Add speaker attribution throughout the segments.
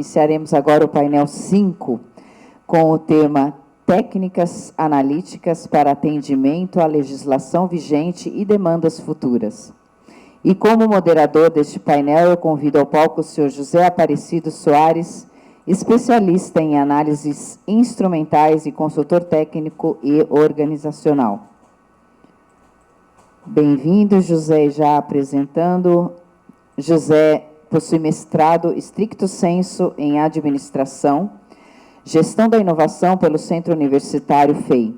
Speaker 1: iniciaremos agora o painel 5, com o tema Técnicas Analíticas para Atendimento à Legislação Vigente e Demandas Futuras. E como moderador deste painel, eu convido ao palco o senhor José Aparecido Soares, especialista em análises instrumentais e consultor técnico e organizacional. Bem-vindo, José, já apresentando. José possui mestrado stricto sensu em administração, gestão da inovação pelo Centro Universitário FEI.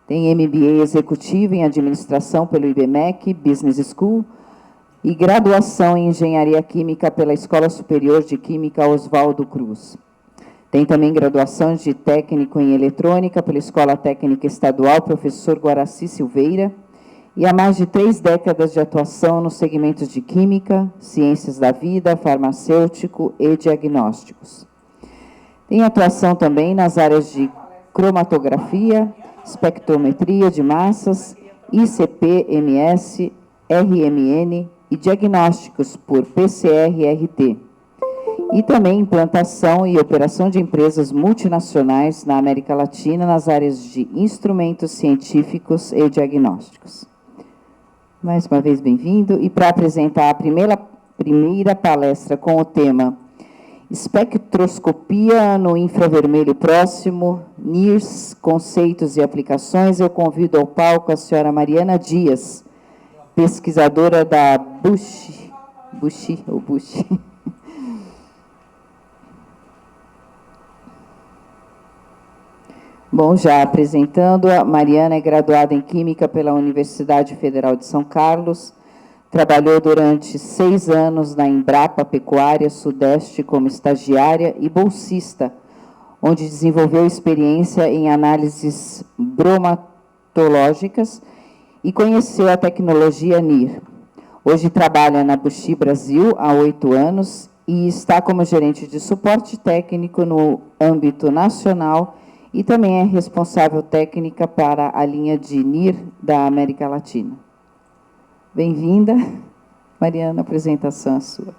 Speaker 1: Tem MBA executivo em administração pelo IBMEC Business School e graduação em engenharia química pela Escola Superior de Química Oswaldo Cruz. Tem também graduação de técnico em eletrônica pela Escola Técnica Estadual Professor Guaraci Silveira, e há mais de 3 décadas de atuação nos segmentos de química, ciências da vida, farmacêutico e diagnósticos. Tem atuação também nas áreas de cromatografia, espectrometria de massas, ICP, MS, RMN e diagnósticos por PCR-RT. E também implantação e operação de empresas multinacionais na América Latina nas áreas de instrumentos científicos e diagnósticos. Mais uma vez, bem-vindo. E para apresentar a primeira palestra com o tema Espectroscopia no infravermelho próximo, NIRS, conceitos e aplicações, eu convido ao palco a senhora Mariana Dias, pesquisadora da Bush. Bom, já apresentando, a Mariana é graduada em Química pela Universidade Federal de São Carlos, trabalhou durante 6 anos na Embrapa Pecuária Sudeste como estagiária e bolsista, onde desenvolveu experiência em análises bromatológicas e conheceu a tecnologia NIR. Hoje trabalha na Bush Brasil há 8 anos e está como gerente de suporte técnico no âmbito nacional e também é responsável técnica para a linha de NIR da América Latina. Bem-vinda, Mariana, a apresentação é sua.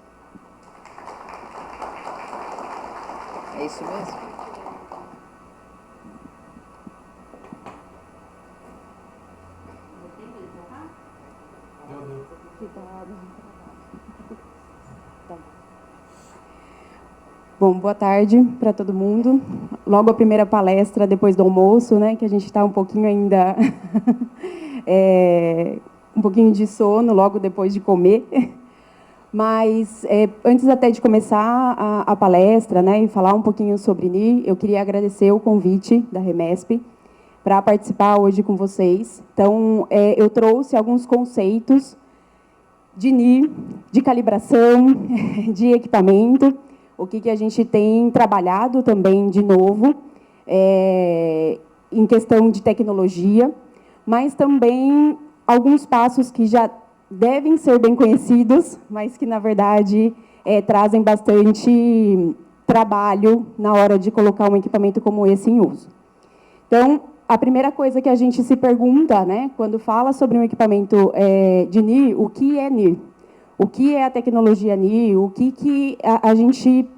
Speaker 1: É isso mesmo?
Speaker 2: Bom, boa tarde para todo mundo. Logo a primeira palestra depois do almoço, né, que a gente está um pouquinho ainda um pouquinho de sono logo depois de comer. Mas antes até de começar a palestra, né, e falar um pouquinho sobre NIR, eu queria agradecer o convite da Remesp para participar hoje com vocês. Então, eu trouxe alguns conceitos de NIR, de calibração, de equipamento, o que a gente tem trabalhado também de novo em questão de tecnologia, mas também alguns passos que já devem ser bem conhecidos, mas que, na verdade, trazem bastante trabalho na hora de colocar um equipamento como esse em uso. Então, a primeira coisa que a gente se pergunta, né, quando fala sobre um equipamento de NIR, o que é NIR? O que é a tecnologia NIR? O que a gente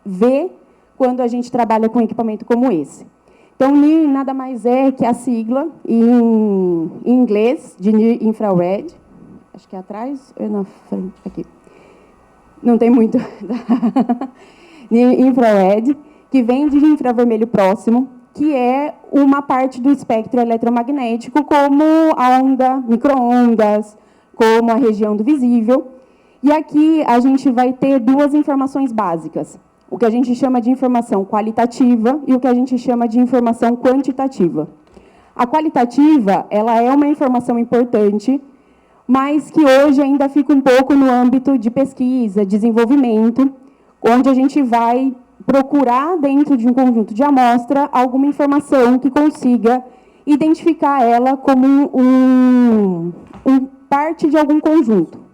Speaker 2: vê quando a gente trabalha com um equipamento como esse? Então, NIR nada mais é que a sigla, em inglês, de Near Infrared. Acho que é atrás ou é na frente? Aqui. Não tem muito. Near Infrared, que vem de infravermelho próximo, que é uma parte do espectro eletromagnético, como a onda, micro-ondas, como a região do visível. E aqui a gente vai ter 2 informações básicas, o que a gente chama de informação qualitativa e o que a gente chama de informação quantitativa. A qualitativa, ela é uma informação importante, mas que hoje ainda fica um pouco no âmbito de pesquisa, desenvolvimento, onde a gente vai procurar, dentro de um conjunto de amostra, alguma informação que consiga identificar ela como parte de algum conjunto.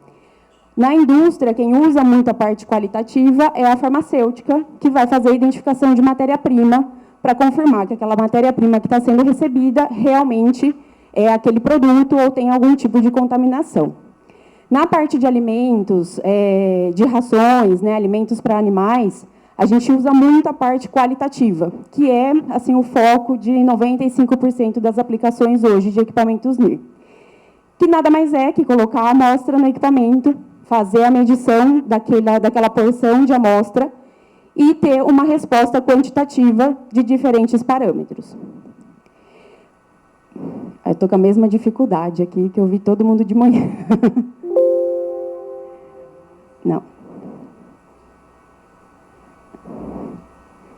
Speaker 2: Na indústria, quem usa muito a parte qualitativa é a farmacêutica, que vai fazer a identificação de matéria-prima para confirmar que aquela matéria-prima que está sendo recebida realmente é aquele produto ou tem algum tipo de contaminação. Na parte de alimentos, de rações, né, alimentos para animais, a gente usa muito a parte qualitativa, que é assim, o foco de 95% das aplicações hoje de equipamentos NIR. Que nada mais é que colocar a amostra no equipamento, fazer a medição daquela porção de amostra e ter uma resposta quantitativa de diferentes parâmetros. Eu estou com a mesma dificuldade aqui, que eu vi todo mundo de manhã. Não.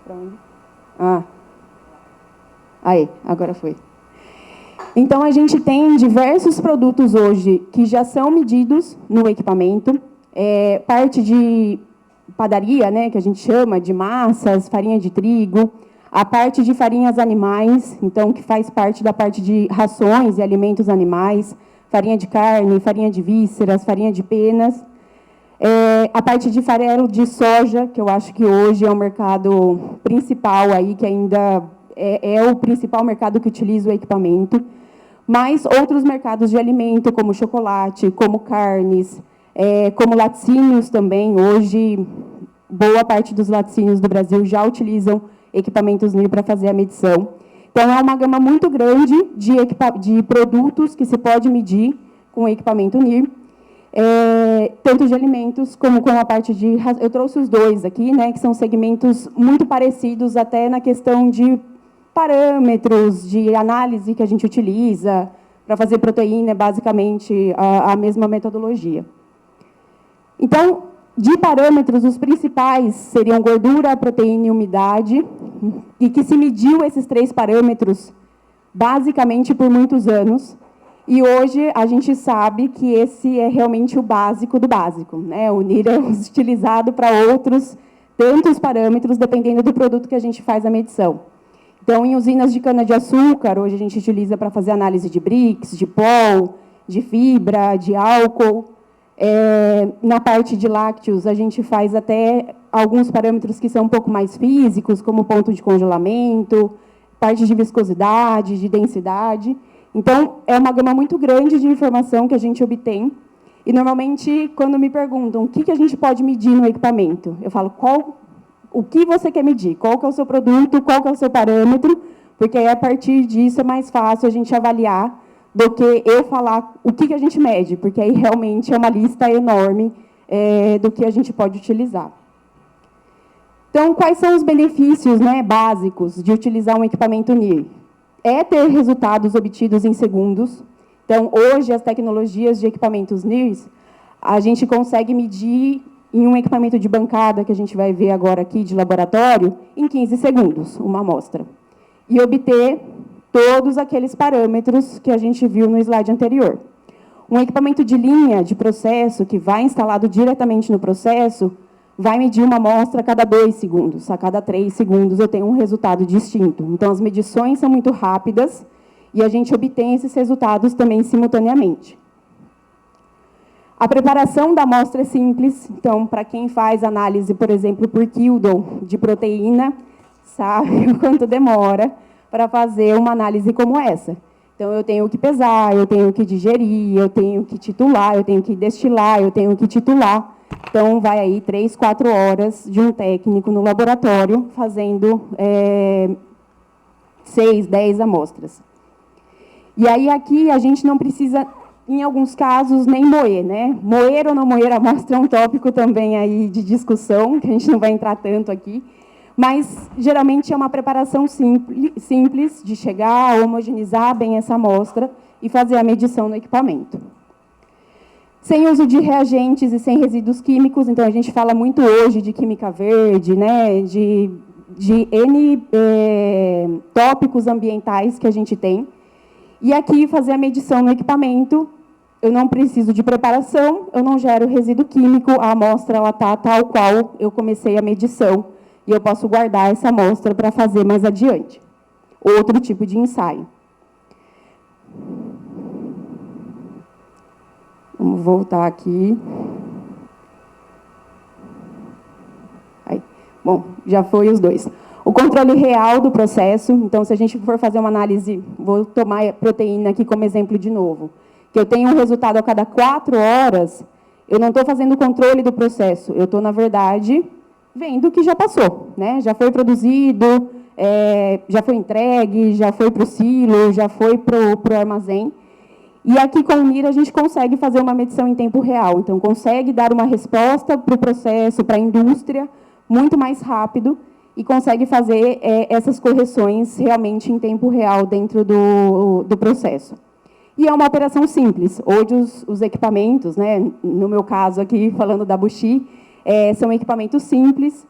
Speaker 2: Para onde? Ah. Aí, agora foi. Então, a gente tem diversos produtos hoje que já são medidos no equipamento. Parte de padaria, né, que a gente chama de massas, farinha de trigo, a parte de farinhas animais, então, que faz parte da parte de rações e alimentos animais, farinha de carne, farinha de vísceras, farinha de penas. A parte de farelo de soja, que eu acho que hoje é o mercado principal, aí, que ainda é o principal mercado que utiliza o equipamento. Mas outros mercados de alimento, como chocolate, como carnes, como laticínios também. Hoje, boa parte dos laticínios do Brasil já utilizam equipamentos NIR para fazer a medição. Então, é uma gama muito grande de produtos que se pode medir com o equipamento NIR, tanto de alimentos como com a parte de... Eu trouxe os dois aqui, né, que são segmentos muito parecidos até na questão de parâmetros de análise que a gente utiliza para fazer proteína, é basicamente a mesma metodologia. Então, de parâmetros, os principais seriam gordura, proteína e umidade, e que se mediu esses 3 parâmetros basicamente por muitos anos, e hoje a gente sabe que esse é realmente o básico do básico, né? O NIR é utilizado para outros tantos parâmetros, dependendo do produto que a gente faz a medição. Então, em usinas de cana-de-açúcar, hoje a gente utiliza para fazer análise de BRICS, de POL, de fibra, de álcool. Na parte de lácteos, a gente faz até alguns parâmetros que são um pouco mais físicos, como ponto de congelamento, parte de viscosidade, de densidade. Então, é uma gama muito grande de informação que a gente obtém. E, normalmente, quando me perguntam o que a gente pode medir no equipamento, eu falo, o que você quer medir? Qual que é o seu produto? Qual que é o seu parâmetro? Porque aí, a partir disso, é mais fácil a gente avaliar do que eu falar o que a gente mede, porque aí realmente é uma lista enorme do que a gente pode utilizar. Então, quais são os benefícios, né, básicos de utilizar um equipamento NIR? É ter resultados obtidos em segundos. Então, hoje, as tecnologias de equipamentos NIRs, a gente consegue medir em um equipamento de bancada, que a gente vai ver agora aqui, de laboratório, em 15 segundos, uma amostra. E obter todos aqueles parâmetros que a gente viu no slide anterior. Um equipamento de linha de processo, que vai instalado diretamente no processo, vai medir uma amostra a cada 2 segundos. A cada 3 segundos eu tenho um resultado distinto. Então, as medições são muito rápidas e a gente obtém esses resultados também simultaneamente. A preparação da amostra é simples. Então, para quem faz análise, por exemplo, por Kildon de proteína, sabe o quanto demora para fazer uma análise como essa. Então, eu tenho que pesar, eu tenho que digerir, eu tenho que titular, eu tenho que destilar, eu tenho que titular. Então, vai aí 3, 4 horas de um técnico no laboratório fazendo 6, 10 amostras. E aí, aqui, a gente não precisa, em alguns casos, nem moer, né? Moer ou não moer a amostra é um tópico também aí de discussão, que a gente não vai entrar tanto aqui. Mas, geralmente, é uma preparação simples de chegar, homogeneizar bem essa amostra e fazer a medição no equipamento. Sem uso de reagentes e sem resíduos químicos, então, a gente fala muito hoje de química verde, né, de N tópicos ambientais que a gente tem. E aqui, fazer a medição no equipamento, eu não preciso de preparação, eu não gero resíduo químico, a amostra está tal qual eu comecei a medição. E eu posso guardar essa amostra para fazer mais adiante. Outro tipo de ensaio. Vamos voltar aqui. Aí. Bom, já foi os dois. O controle real do processo. Então, se a gente for fazer uma análise, vou tomar a proteína aqui como exemplo de novo, que eu tenho um resultado a cada 4 horas, eu não estou fazendo o controle do processo. Eu estou, na verdade, vendo que já passou, né? Já foi produzido, já foi entregue, já foi para o silo, já foi para o armazém. E aqui com o NIR a gente consegue fazer uma medição em tempo real. Então, consegue dar uma resposta para o processo, para a indústria, muito mais rápido e consegue fazer essas correções realmente em tempo real dentro do processo. E é uma operação simples. Hoje, os equipamentos, né, no meu caso aqui, falando da Buxi, são equipamentos simples,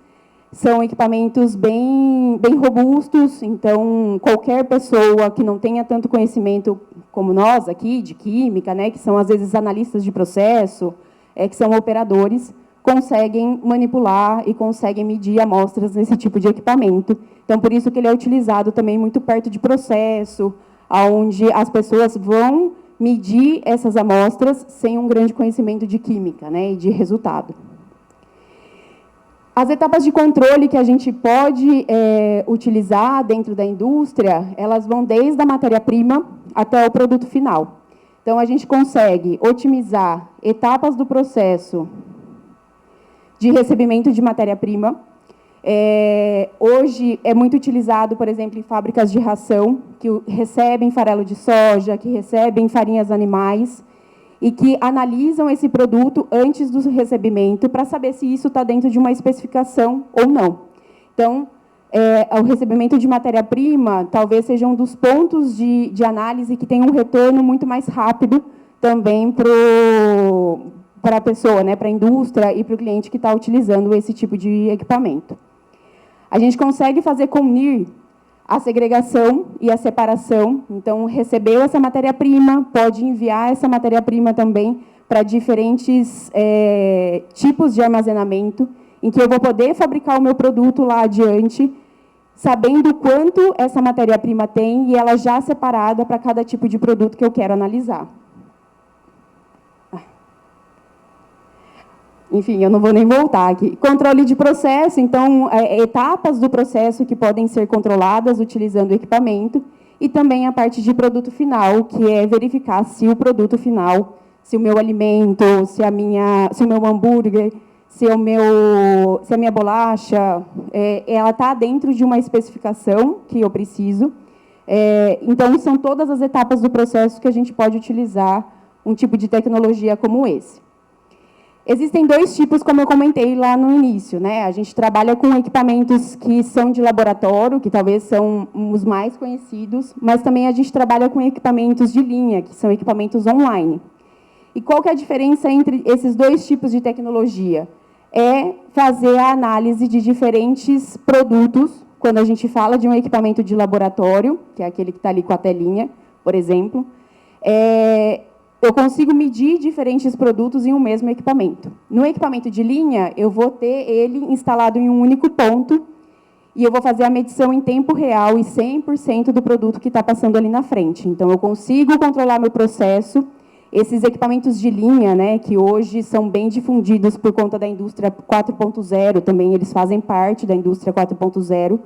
Speaker 2: são equipamentos bem robustos, então, qualquer pessoa que não tenha tanto conhecimento como nós aqui, de química, né, que são, às vezes, analistas de processo, que são operadores, conseguem manipular e conseguem medir amostras nesse tipo de equipamento. Então, por isso que ele é utilizado também muito perto de processo, onde as pessoas vão medir essas amostras sem um grande conhecimento de química, né, e de resultado. As etapas de controle que a gente pode utilizar dentro da indústria, elas vão desde a matéria-prima até o produto final. Então, a gente consegue otimizar etapas do processo de recebimento de matéria-prima. Hoje é muito utilizado, por exemplo, em fábricas de ração, que recebem farelo de soja, que recebem farinhas animais, e que analisam esse produto antes do recebimento para saber se isso está dentro de uma especificação ou não. Então, o recebimento de matéria-prima talvez seja um dos pontos de análise que tem um retorno muito mais rápido também para a pessoa, né, para a indústria e para o cliente que está utilizando esse tipo de equipamento. A gente consegue fazer com o NIR a segregação e a separação. Então, recebeu essa matéria-prima, pode enviar essa matéria-prima também para diferentes tipos de armazenamento, em que eu vou poder fabricar o meu produto lá adiante, sabendo quanto essa matéria-prima tem e ela já separada para cada tipo de produto que eu quero analisar. Enfim, eu não vou nem voltar aqui. Controle de processo, então, etapas do processo que podem ser controladas utilizando o equipamento, e também a parte de produto final, que é verificar se o produto final, se o meu alimento, se o meu hambúrguer, se a minha bolacha, ela está dentro de uma especificação que eu preciso. Então, são todas as etapas do processo que a gente pode utilizar um tipo de tecnologia como esse. Existem dois tipos, como eu comentei lá no início, né? A gente trabalha com equipamentos que são de laboratório, que talvez são os mais conhecidos, mas também a gente trabalha com equipamentos de linha, que são equipamentos online. E qual que é a diferença entre esses dois tipos de tecnologia? É fazer a análise de diferentes produtos, quando a gente fala de um equipamento de laboratório, que é aquele que está ali com a telinha, por exemplo, eu consigo medir diferentes produtos em um mesmo equipamento. No equipamento de linha, eu vou ter ele instalado em um único ponto e eu vou fazer a medição em tempo real e 100% do produto que está passando ali na frente. Então, eu consigo controlar meu processo. Esses equipamentos de linha, né, que hoje são bem difundidos por conta da indústria 4.0, também eles fazem parte da indústria 4.0,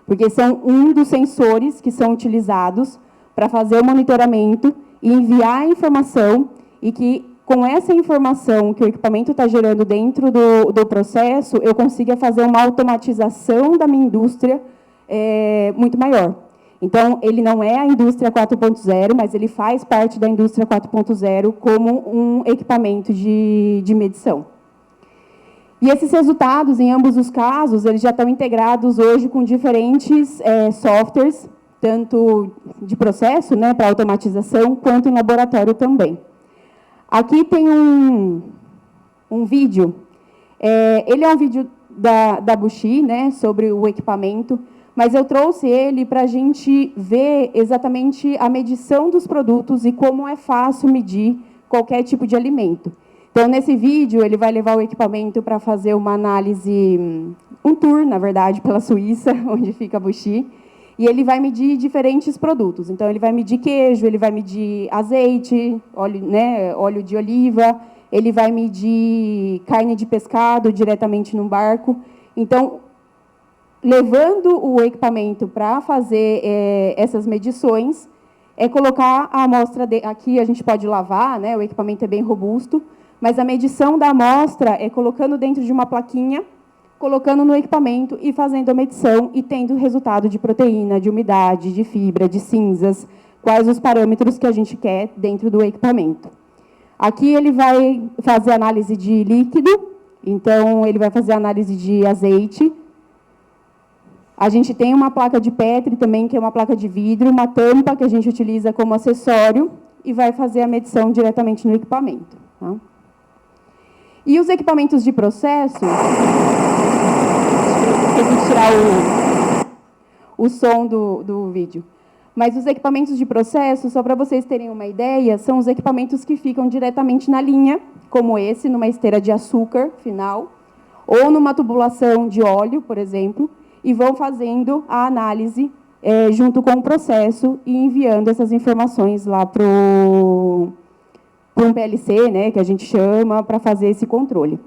Speaker 2: porque são um dos sensores que são utilizados para fazer o monitoramento e enviar a informação, e que, com essa informação que o equipamento está gerando dentro do processo, eu consiga fazer uma automatização da minha indústria muito maior. Então, ele não é a indústria 4.0, mas ele faz parte da indústria 4.0 como um equipamento de medição. E esses resultados, em ambos os casos, eles já estão integrados hoje com diferentes softwares, tanto de processo, né, para automatização, quanto em laboratório também. Aqui tem um vídeo. Ele é um vídeo da Buxi, né, sobre o equipamento, mas eu trouxe ele para a gente ver exatamente a medição dos produtos e como é fácil medir qualquer tipo de alimento. Então, nesse vídeo, ele vai levar o equipamento para fazer uma análise, um tour, na verdade, pela Suíça, onde fica a Buxi, e ele vai medir diferentes produtos. Então, ele vai medir queijo, ele vai medir azeite, óleo, né, óleo de oliva, ele vai medir carne de pescado diretamente num barco. Então, levando o equipamento para fazer essas medições, colocar a amostra, aqui a gente pode lavar, né, o equipamento é bem robusto, mas a medição da amostra é colocando dentro de uma plaquinha colocando no equipamento e fazendo a medição e tendo resultado de proteína, de umidade, de fibra, de cinzas, quais os parâmetros que a gente quer dentro do equipamento. Aqui ele vai fazer análise de líquido, então ele vai fazer análise de azeite. A gente tem uma placa de Petri também, que é uma placa de vidro, uma tampa que a gente utiliza como acessório e vai fazer a medição diretamente no equipamento. Tá? E os equipamentos de processo, vou tirar o som do vídeo. Mas os equipamentos de processo, só para vocês terem uma ideia, são os equipamentos que ficam diretamente na linha, como esse, numa esteira de açúcar final, ou numa tubulação de óleo, por exemplo, e vão fazendo a análise junto com o processo e enviando essas informações lá para um PLC, né, que a gente chama, para fazer esse controle.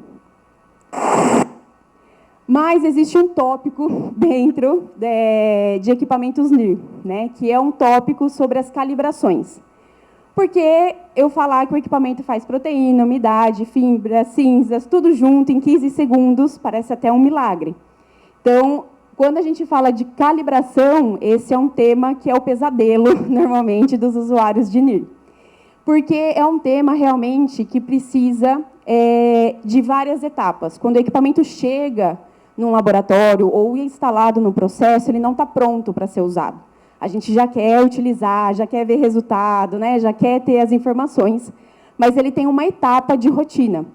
Speaker 2: Mas existe um tópico dentro de equipamentos NIR, né, que é um tópico sobre as calibrações. Porque eu falar que o equipamento faz proteína, umidade, fibra, cinzas, tudo junto em 15 segundos, parece até um milagre. Então, quando a gente fala de calibração, esse é um tema que é o pesadelo, normalmente, dos usuários de NIR. Porque é um tema, realmente, que precisa de várias etapas. Quando o equipamento chega num laboratório ou instalado no processo, ele não está pronto para ser usado. A gente já quer utilizar, já quer ver resultado, né? Já quer ter as informações, mas ele tem uma etapa de rotina,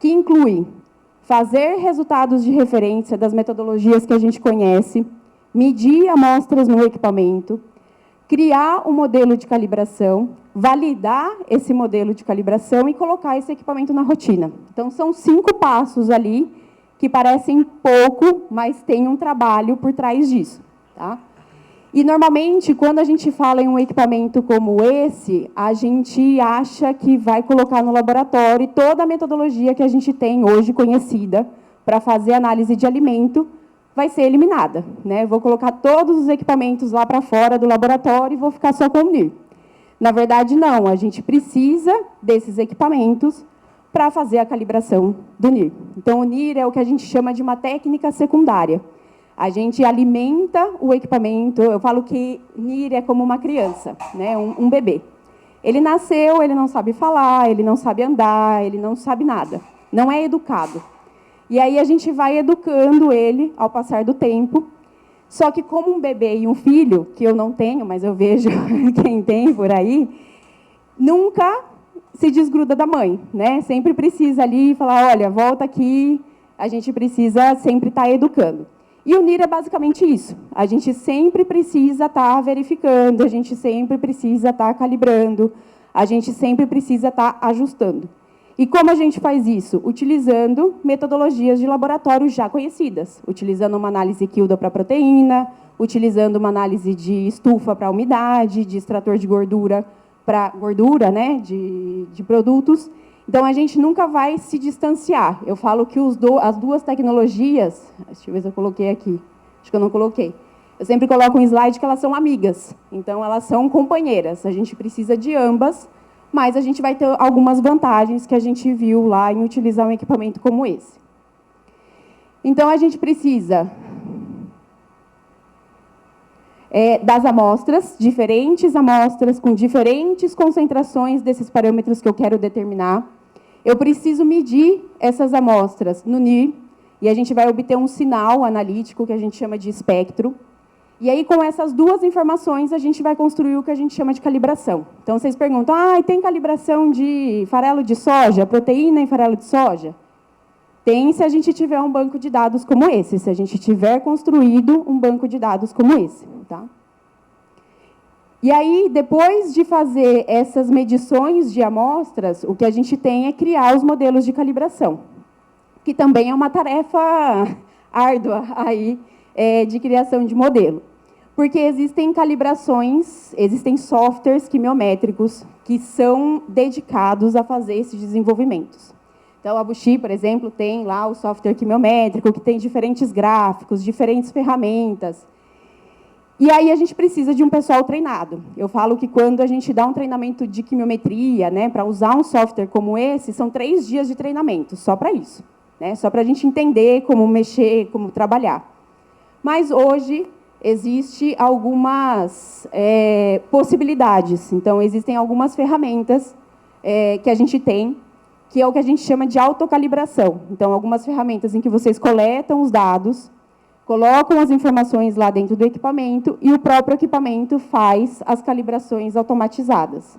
Speaker 2: que inclui fazer resultados de referência das metodologias que a gente conhece, medir amostras no equipamento, criar um modelo de calibração, validar esse modelo de calibração e colocar esse equipamento na rotina. Então, são 5 passos ali, que parecem pouco, mas tem um trabalho por trás disso. Tá? E, normalmente, quando a gente fala em um equipamento como esse, a gente acha que vai colocar no laboratório toda a metodologia que a gente tem hoje conhecida para fazer análise de alimento vai ser eliminada. Né? Vou colocar todos os equipamentos lá para fora do laboratório e vou ficar só com o NIR. Na verdade, não. A gente precisa desses equipamentos para fazer a calibração do NIR. Então, o NIR é o que a gente chama de uma técnica secundária. A gente alimenta o equipamento. Eu falo que NIR é como uma criança, né? Um bebê. Ele nasceu, ele não sabe falar, ele não sabe andar, ele não sabe nada. Não é educado. E aí a gente vai educando ele ao passar do tempo. Só que como um bebê e um filho, que eu não tenho, mas eu vejo quem tem por aí, nunca se desgruda da mãe, né? Sempre precisa ali falar, olha, volta aqui, a gente precisa sempre estar educando. E o NIR é basicamente isso. A gente sempre precisa estar verificando, a gente sempre precisa estar calibrando, a gente sempre precisa estar ajustando. E como a gente faz isso? Utilizando metodologias de laboratório já conhecidas, utilizando uma análise Kilda para proteína, utilizando uma análise de estufa para umidade, de extrator de gordura para gordura, né, de produtos. Então, a gente nunca vai se distanciar. Eu falo que as duas tecnologias... Deixa eu ver se eu coloquei aqui. Acho que eu não coloquei. Eu sempre coloco um slide que elas são amigas. Então, elas são companheiras. A gente precisa de ambas, mas a gente vai ter algumas vantagens que a gente viu lá em utilizar um equipamento como esse. Então, a gente precisa das amostras, diferentes amostras, com diferentes concentrações desses parâmetros que eu quero determinar. Eu preciso medir essas amostras no NIR, e a gente vai obter um sinal analítico, que a gente chama de espectro. E aí, com essas duas informações, a gente vai construir o que a gente chama de calibração. Então, vocês perguntam, tem calibração de farelo de soja, proteína em farelo de soja? Tem, se a gente tiver um banco de dados como esse, se a gente tiver construído um banco de dados como esse. Tá? E aí, depois de fazer essas medições de amostras, o que a gente tem é criar os modelos de calibração, que também é uma tarefa árdua aí, de criação de modelo. Porque existem calibrações, existem softwares quimiométricos que são dedicados a fazer esses desenvolvimentos. Então, a Bushi, por exemplo, tem lá o software quimiométrico, que tem diferentes gráficos, diferentes ferramentas. E aí a gente precisa de um pessoal treinado. Eu falo que quando a gente dá um treinamento de quimiometria, né, para usar um software como esse, são 3 dias de treinamento, só para isso. né? Só para a gente entender como mexer, como trabalhar. Mas hoje existe algumas possibilidades. Então, existem algumas ferramentas que a gente tem, que é o que a gente chama de autocalibração. Então, algumas ferramentas em que vocês coletam os dados, colocam as informações lá dentro do equipamento e o próprio equipamento faz as calibrações automatizadas.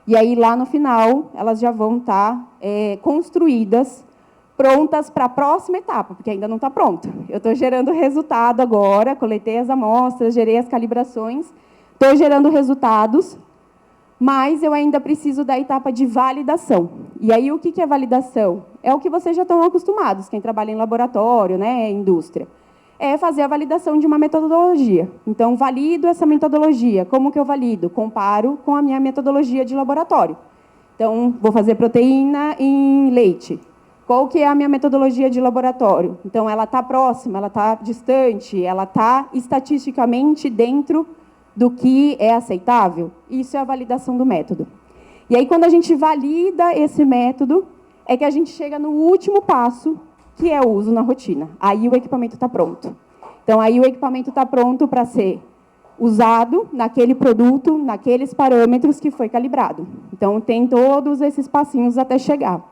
Speaker 2: E aí, lá no final, elas já vão estar construídas, prontas para a próxima etapa, porque ainda não está pronto. Eu estou gerando resultado agora, coletei as amostras, gerei as calibrações, estou gerando resultados, mas eu ainda preciso da etapa de validação. E aí, o que é validação? É o que vocês já estão acostumados, quem trabalha em laboratório, né, indústria. É fazer a validação de uma metodologia. Então, valido essa metodologia. Como que eu valido? Comparo com a minha metodologia de laboratório. Então, vou fazer proteína em leite. Qual que é a minha metodologia de laboratório? Então, ela está próxima, ela está distante, ela está estatisticamente dentro do que é aceitável? Isso é a validação do método. E aí, quando a gente valida esse método, é que a gente chega no último passo, que é o uso na rotina. Aí o equipamento está pronto. Então, aí o equipamento está pronto para ser usado naquele produto, naqueles parâmetros que foi calibrado. Então, tem todos esses passinhos até chegar.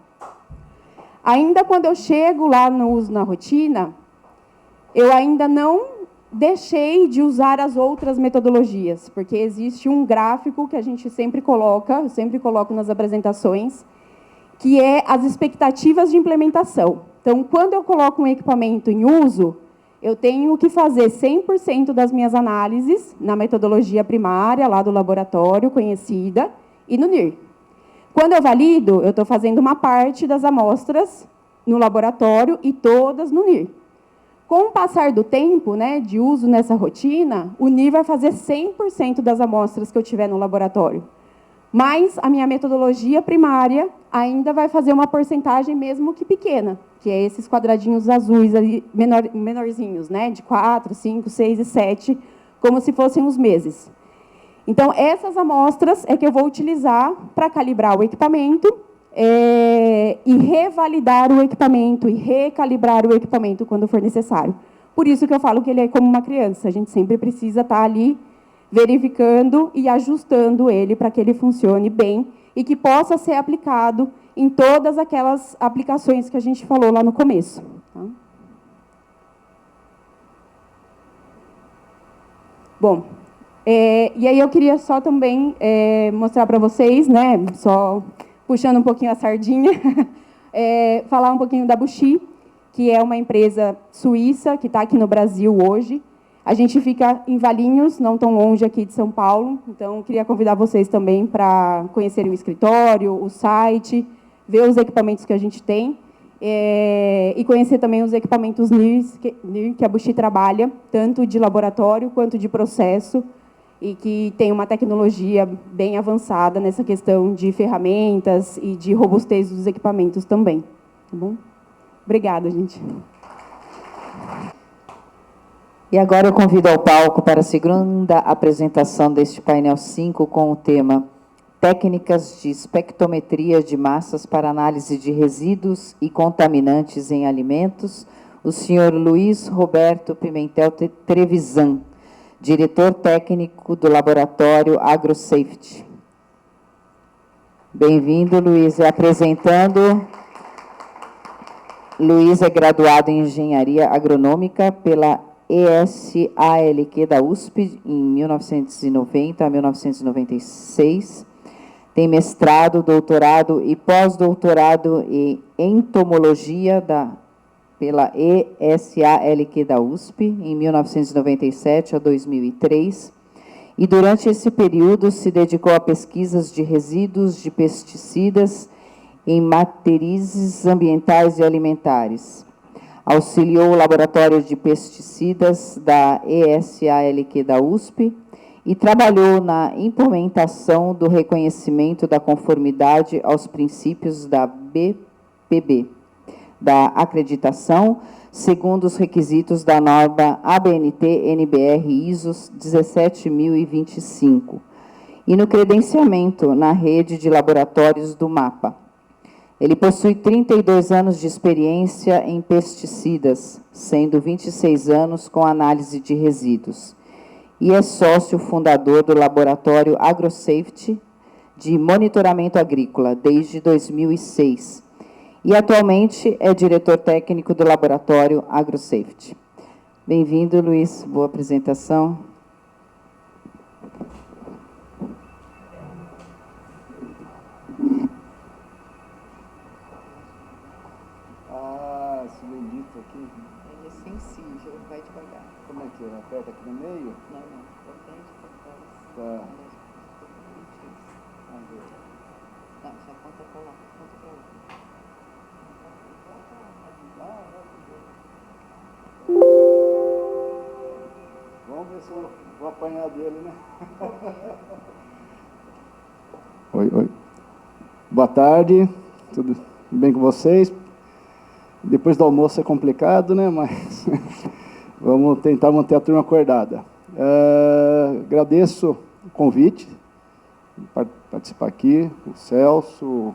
Speaker 2: Ainda quando eu chego lá no uso na rotina, eu ainda não deixei de usar as outras metodologias, porque existe um gráfico que a gente sempre coloca, eu sempre coloco nas apresentações, que é as expectativas de implementação. Então, quando eu coloco um equipamento em uso, eu tenho que fazer 100% das minhas análises na metodologia primária, lá do laboratório, conhecida, e no NIR. Quando eu valido, eu estou fazendo uma parte das amostras no laboratório e todas no NIR. Com o passar do tempo, né, de uso nessa rotina, o NIR vai fazer 100% das amostras que eu tiver no laboratório. Mas a minha metodologia primária ainda vai fazer uma porcentagem, mesmo que pequena, que é esses quadradinhos azuis ali, menorzinhos, né, de 4, 5, 6 e 7, como se fossem os meses. Então, essas amostras é que eu vou utilizar para calibrar o equipamento e revalidar o equipamento e recalibrar o equipamento quando for necessário. Por isso que eu falo que ele é como uma criança, a gente sempre precisa estar ali verificando e ajustando ele para que ele funcione bem e que possa ser aplicado em todas aquelas aplicações que a gente falou lá no começo. Tá? Bom, e aí eu queria só também mostrar para vocês, né, só puxando um pouquinho a sardinha, falar um pouquinho da Buxi, que é uma empresa suíça que está aqui no Brasil hoje. A gente fica em Valinhos, não tão longe aqui de São Paulo, então queria convidar vocês também para conhecerem o escritório, o site, ver os equipamentos que a gente tem e conhecer também os equipamentos NIR que a Buxi trabalha, tanto de laboratório quanto de processo, e que tem uma tecnologia bem avançada nessa questão de ferramentas e de robustez dos equipamentos também. Tá bom? Obrigada, gente.
Speaker 1: E agora eu convido ao palco para a segunda apresentação deste painel 5 com o tema Técnicas de espectrometria de massas para análise de resíduos e contaminantes em alimentos, o senhor Luiz Roberto Pimentel Trevisan, diretor técnico do Laboratório AgroSafety. Bem-vindo, Luiz. Apresentando, Luiz é graduado em Engenharia Agronômica pela ESALQ da USP em 1990 a 1996. Tem mestrado, doutorado e pós-doutorado em entomologia pela ESALQ da USP, em 1997 a 2003. E, durante esse período, se dedicou a pesquisas de resíduos de pesticidas em matrizes ambientais e alimentares. Auxiliou o Laboratório de Pesticidas da ESALQ da USP, e trabalhou na implementação do reconhecimento da conformidade aos princípios da BPB, da acreditação, segundo os requisitos da norma ABNT-NBR ISO 17025, e no credenciamento na rede de laboratórios do MAPA. Ele possui 32 anos de experiência em pesticidas, sendo 26 anos com análise de resíduos. E é sócio fundador do Laboratório AgroSafety de Monitoramento Agrícola, desde 2006. E atualmente é diretor técnico do Laboratório AgroSafety. Bem-vindo, Luiz. Boa apresentação.
Speaker 3: Esse bendito aqui.
Speaker 1: Ele é sensível, vai devagar.
Speaker 3: Como é que é? Aperta aqui no meio?
Speaker 1: Não, não. Importante para trás.
Speaker 3: Tá.
Speaker 1: Não, só conta para lá. Conta para lá.
Speaker 3: Vamos ver se eu vou apanhar dele, né? Oi. Boa tarde. Tudo bem com vocês? Depois do almoço é complicado, né? Mas vamos tentar manter a turma acordada. Agradeço o convite para participar aqui, o Celso, o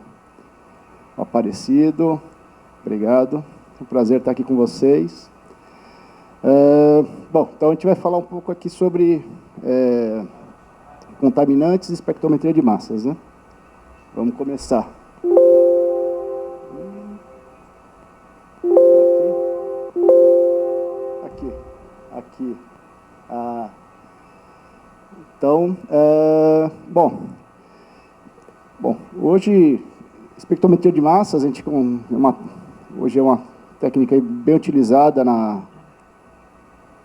Speaker 3: Aparecido, obrigado. É um prazer estar aqui com vocês. Bom, então a gente vai falar um pouco aqui sobre contaminantes e espectrometria de massas, né? Vamos começar. Aqui. Então, bom, hoje, espectrometria de massas, a gente hoje é uma técnica bem utilizada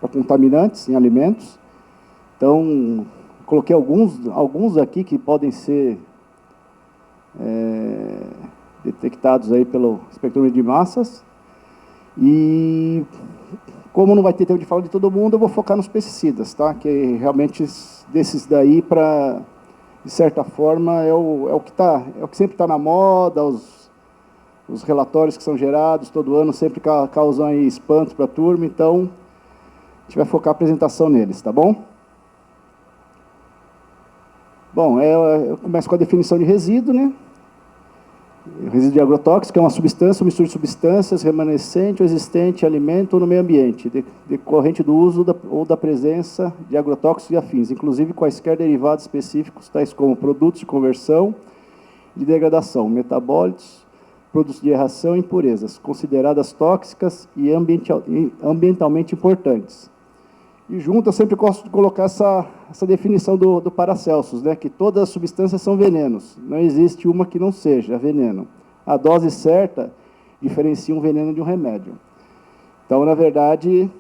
Speaker 3: para contaminantes em alimentos. Então, coloquei alguns aqui que podem ser detectados aí pelo espectrometria de massas. E como não vai ter tempo de falar de todo mundo, eu vou focar nos pesticidas, tá? Que realmente desses daí, de certa forma, é o que sempre está na moda, os relatórios que são gerados todo ano sempre causam aí espanto para a turma, então a gente vai focar a apresentação neles, tá bom? Bom, eu começo com a definição de resíduo, né? O resíduo de agrotóxico é uma substância, uma mistura de substâncias remanescente ou existente em alimento ou no meio ambiente, decorrente do uso ou da presença de agrotóxicos e afins, inclusive quaisquer derivados específicos, tais como produtos de conversão, de degradação, metabólitos, produtos de aeração e impurezas, consideradas tóxicas e ambientalmente importantes. E junto, eu sempre gosto de colocar essa definição do Paracelsus, né, que todas as substâncias são venenos, não existe uma que não seja veneno. A dose certa diferencia um veneno de um remédio. Então, na verdade,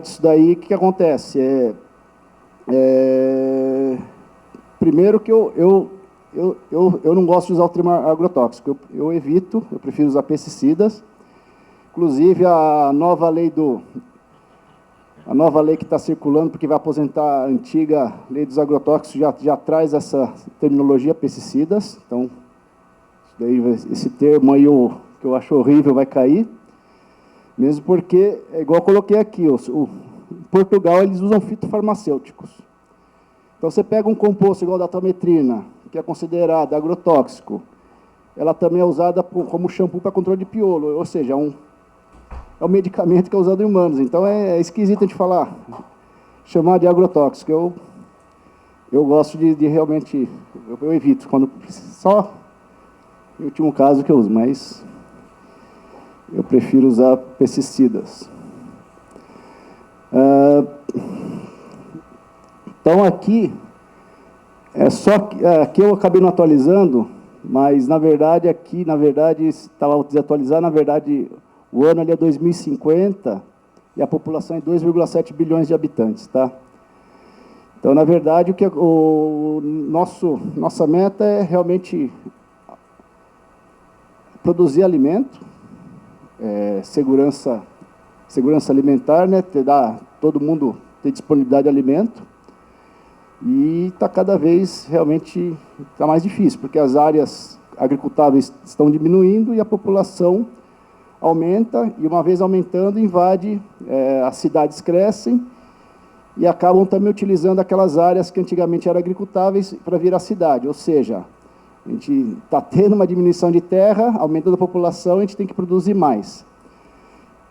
Speaker 3: isso daí, o que acontece? Primeiro que eu não gosto de usar o termo agrotóxico, eu evito, eu prefiro usar pesticidas. Inclusive, a nova lei que está circulando, porque vai aposentar a antiga lei dos agrotóxicos, já traz essa terminologia pesticidas. Então, esse termo aí, que eu acho horrível, vai cair. Mesmo porque, igual eu coloquei aqui, em Portugal eles usam fitofarmacêuticos. Então, você pega um composto igual a datametrina, que é considerado agrotóxico, ela também é usada como shampoo para controle de piolho, ou seja, é um medicamento que é usado em humanos. Então, é esquisito a gente chamar de agrotóxico. Eu gosto de realmente, eu evito, só no último caso que eu uso, mas eu prefiro usar pesticidas. Então, aqui eu acabei não atualizando, mas, na verdade, estava desatualizado, na verdade, o ano ali é 2050 e a população é 2,7 bilhões de habitantes, tá? Então, na verdade, nossa meta é realmente produzir alimento, segurança alimentar, né? Todo mundo ter disponibilidade de alimento, e está cada vez realmente mais difícil, porque as áreas agricultáveis estão diminuindo e a população aumenta, e uma vez aumentando, invade, as cidades crescem e acabam também utilizando aquelas áreas que antigamente eram agricultáveis para virar cidade, ou seja, A gente está tendo uma diminuição de terra, aumentando a população, a gente tem que produzir mais.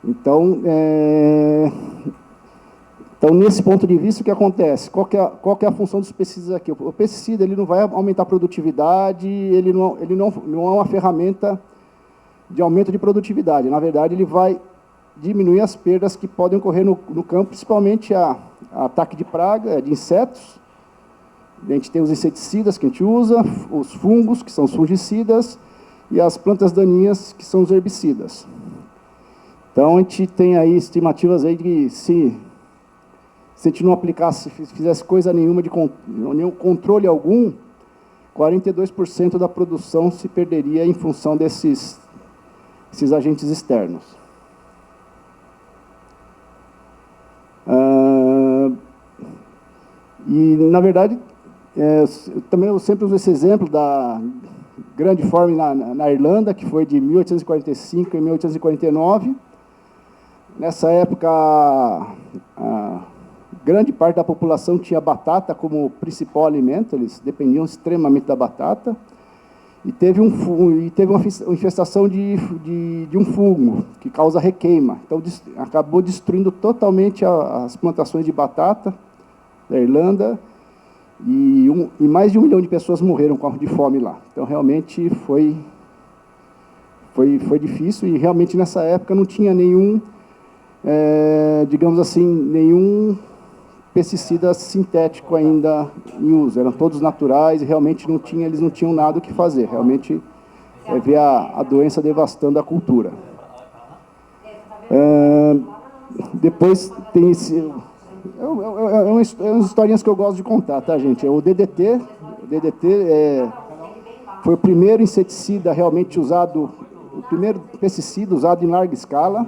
Speaker 3: Então, nesse ponto de vista, o que acontece? Qual que é a função dos pesticidas aqui? O pesticida ele não vai aumentar a produtividade, ele não é uma ferramenta de aumento de produtividade. Na verdade, ele vai diminuir as perdas que podem ocorrer no campo, principalmente a ataque de praga, de insetos. A gente tem os inseticidas que a gente usa, os fungos, que são os fungicidas, e as plantas daninhas, que são os herbicidas. Então, a gente tem aí estimativas aí de se a gente não aplicasse, fizesse coisa nenhuma, nenhum controle algum, 42% da produção se perderia em função desses agentes externos. E, na verdade, também eu sempre uso esse exemplo da grande fome na Irlanda, que foi de 1845 e 1849. Nessa época, grande parte da população tinha batata como principal alimento, eles dependiam extremamente da batata, e teve uma infestação de um fungo que causa requeima. Então, acabou destruindo totalmente as plantações de batata da Irlanda, e mais de 1 milhão de pessoas morreram de fome lá. Então, realmente foi difícil, e realmente nessa época não tinha nenhum, digamos assim, nenhum pesticida sintético ainda em uso. Eram todos naturais e realmente eles não tinham nada o que fazer. Realmente ver a doença devastando a cultura. Depois tem esse... umas historinhas que eu gosto de contar, tá, gente? O DDT foi o primeiro inseticida realmente usado, o primeiro pesticida usado em larga escala.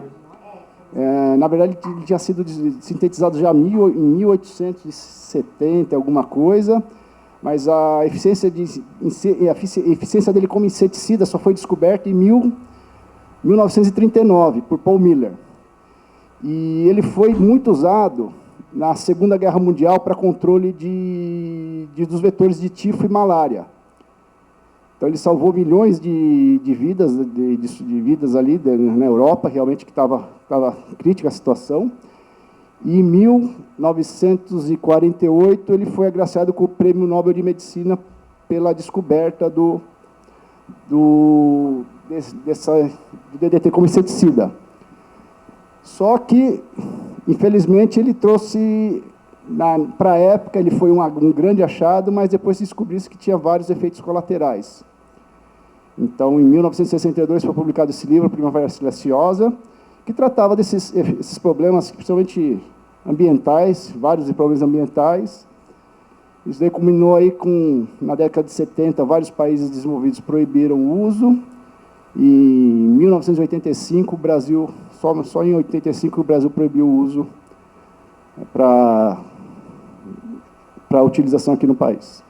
Speaker 3: Na verdade, ele tinha sido sintetizado já em 1870, alguma coisa, mas a eficiência dele como inseticida só foi descoberta em 1939, por Paul Miller. E ele foi muito usado na Segunda Guerra Mundial para controle dos vetores de tifo e malária. Então, ele salvou milhões de vidas ali na Europa, realmente que estava crítica a situação. E em 1948, ele foi agraciado com o Prêmio Nobel de Medicina pela descoberta do DDT como inseticida. Só que, infelizmente, ele trouxe, para a época, ele foi um grande achado, mas depois se descobriu-se que tinha vários efeitos colaterais. Então, em 1962, foi publicado esse livro, Primavera Silenciosa, que tratava esses problemas, principalmente ambientais, vários problemas ambientais. Isso daí culminou aí na década de 70, vários países desenvolvidos proibiram o uso, e em 1985, o Brasil, só em 85, o Brasil proibiu o uso para utilização aqui no país.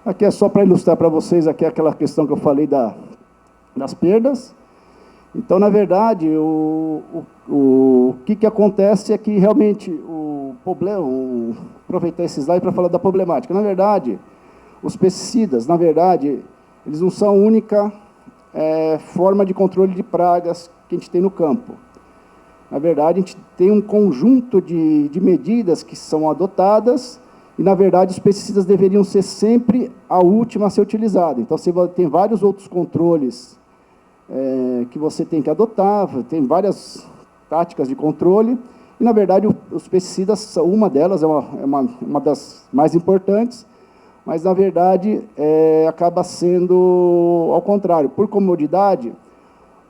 Speaker 3: Aqui é só para ilustrar para vocês aqui aquela questão que eu falei das perdas. Então, na verdade, o que acontece é que, realmente, o problema... aproveitar esse slide para falar da problemática. Na verdade, os pesticidas, eles não são a única forma de controle de pragas que a gente tem no campo. Na verdade, a gente tem um conjunto de medidas que são adotadas, e, na verdade, os pesticidas deveriam ser sempre a última a ser utilizada. Então, você tem vários outros controles que você tem que adotar, tem várias táticas de controle, e, na verdade, os pesticidas, uma delas é uma das mais importantes, mas, na verdade, acaba sendo ao contrário. Por comodidade, o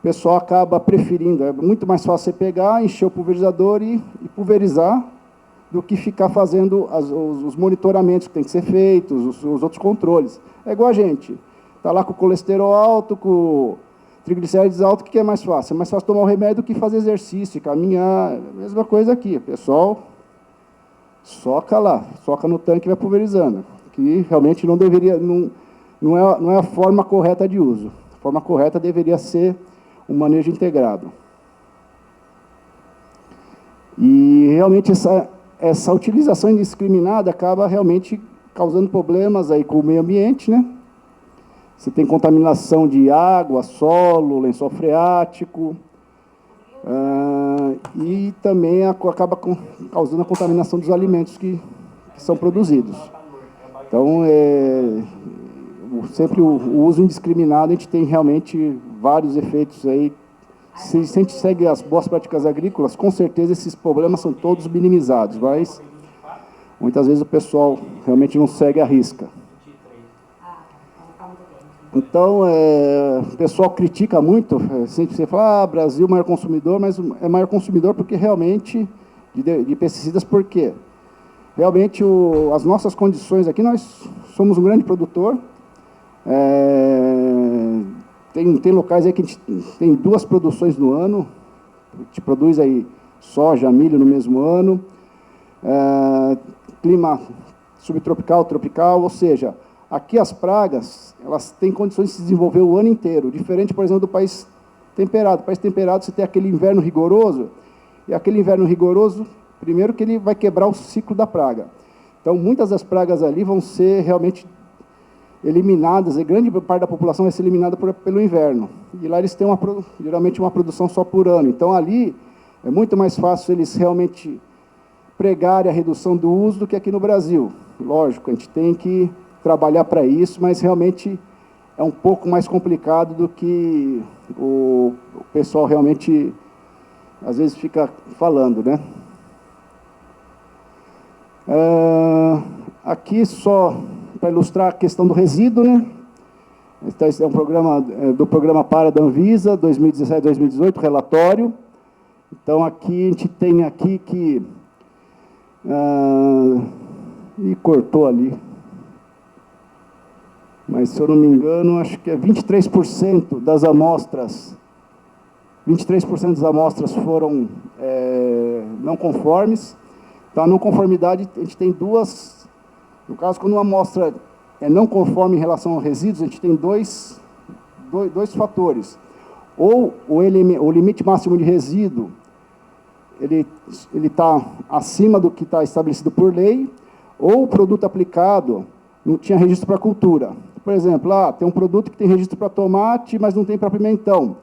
Speaker 3: pessoal acaba preferindo, é muito mais fácil você pegar, encher o pulverizador e pulverizar, do que ficar fazendo os monitoramentos que tem que ser feitos, os outros controles. É igual a gente, está lá com o colesterol alto, com triglicérides alto, o que é mais fácil? É mais fácil tomar o remédio do que fazer exercício, caminhar, mesma coisa aqui. O pessoal soca lá, soca no tanque e vai pulverizando, que realmente não deveria, não é a forma correta de uso. A forma correta deveria ser um manejo integrado. E realmente essa utilização indiscriminada acaba realmente causando problemas aí com o meio ambiente, né? Você tem contaminação de água, solo, lençol freático, e também acaba causando a contaminação dos alimentos que são produzidos. Então, sempre o uso indiscriminado, a gente tem realmente vários efeitos aí. Se a gente segue as boas práticas agrícolas, com certeza esses problemas são todos minimizados, mas muitas vezes o pessoal realmente não segue a risca. Então, o pessoal critica muito, sempre você fala, Brasil é maior consumidor, mas é maior consumidor porque realmente, de pesticidas, por quê? Realmente, as nossas condições aqui, nós somos um grande produtor, tem locais aí que a gente tem 2 produções no ano, a gente produz aí soja, milho no mesmo ano, clima subtropical, tropical, ou seja, aqui as pragas, elas têm condições de se desenvolver o ano inteiro, diferente, por exemplo, do país temperado. No país temperado você tem aquele inverno rigoroso, e aquele inverno rigoroso, primeiro que ele vai quebrar o ciclo da praga. Então, muitas das pragas ali vão ser realmente eliminadas, e grande parte da população vai ser eliminada pelo inverno. E lá eles têm geralmente uma produção só por ano. Então, ali é muito mais fácil eles realmente pregarem a redução do uso do que aqui no Brasil. Lógico, a gente tem que trabalhar para isso, mas realmente é um pouco mais complicado do que o pessoal realmente, às vezes, fica falando, né? Aqui, só para ilustrar a questão do resíduo, né? Esse é um programa do programa PARA da Anvisa, 2017-2018, relatório. Então, aqui a gente tem aqui que... e cortou ali. Mas, se eu não me engano, acho que é 23% das amostras, 23% das amostras foram não conformes. Então, a não conformidade, a gente tem 2, no caso, quando uma amostra é não conforme em relação aos resíduos, a gente tem dois fatores. Ou o limite máximo de resíduo, ele está acima do que está estabelecido por lei, ou o produto aplicado não tinha registro para cultura. Por exemplo, tem um produto que tem registro para tomate, mas não tem para pimentão.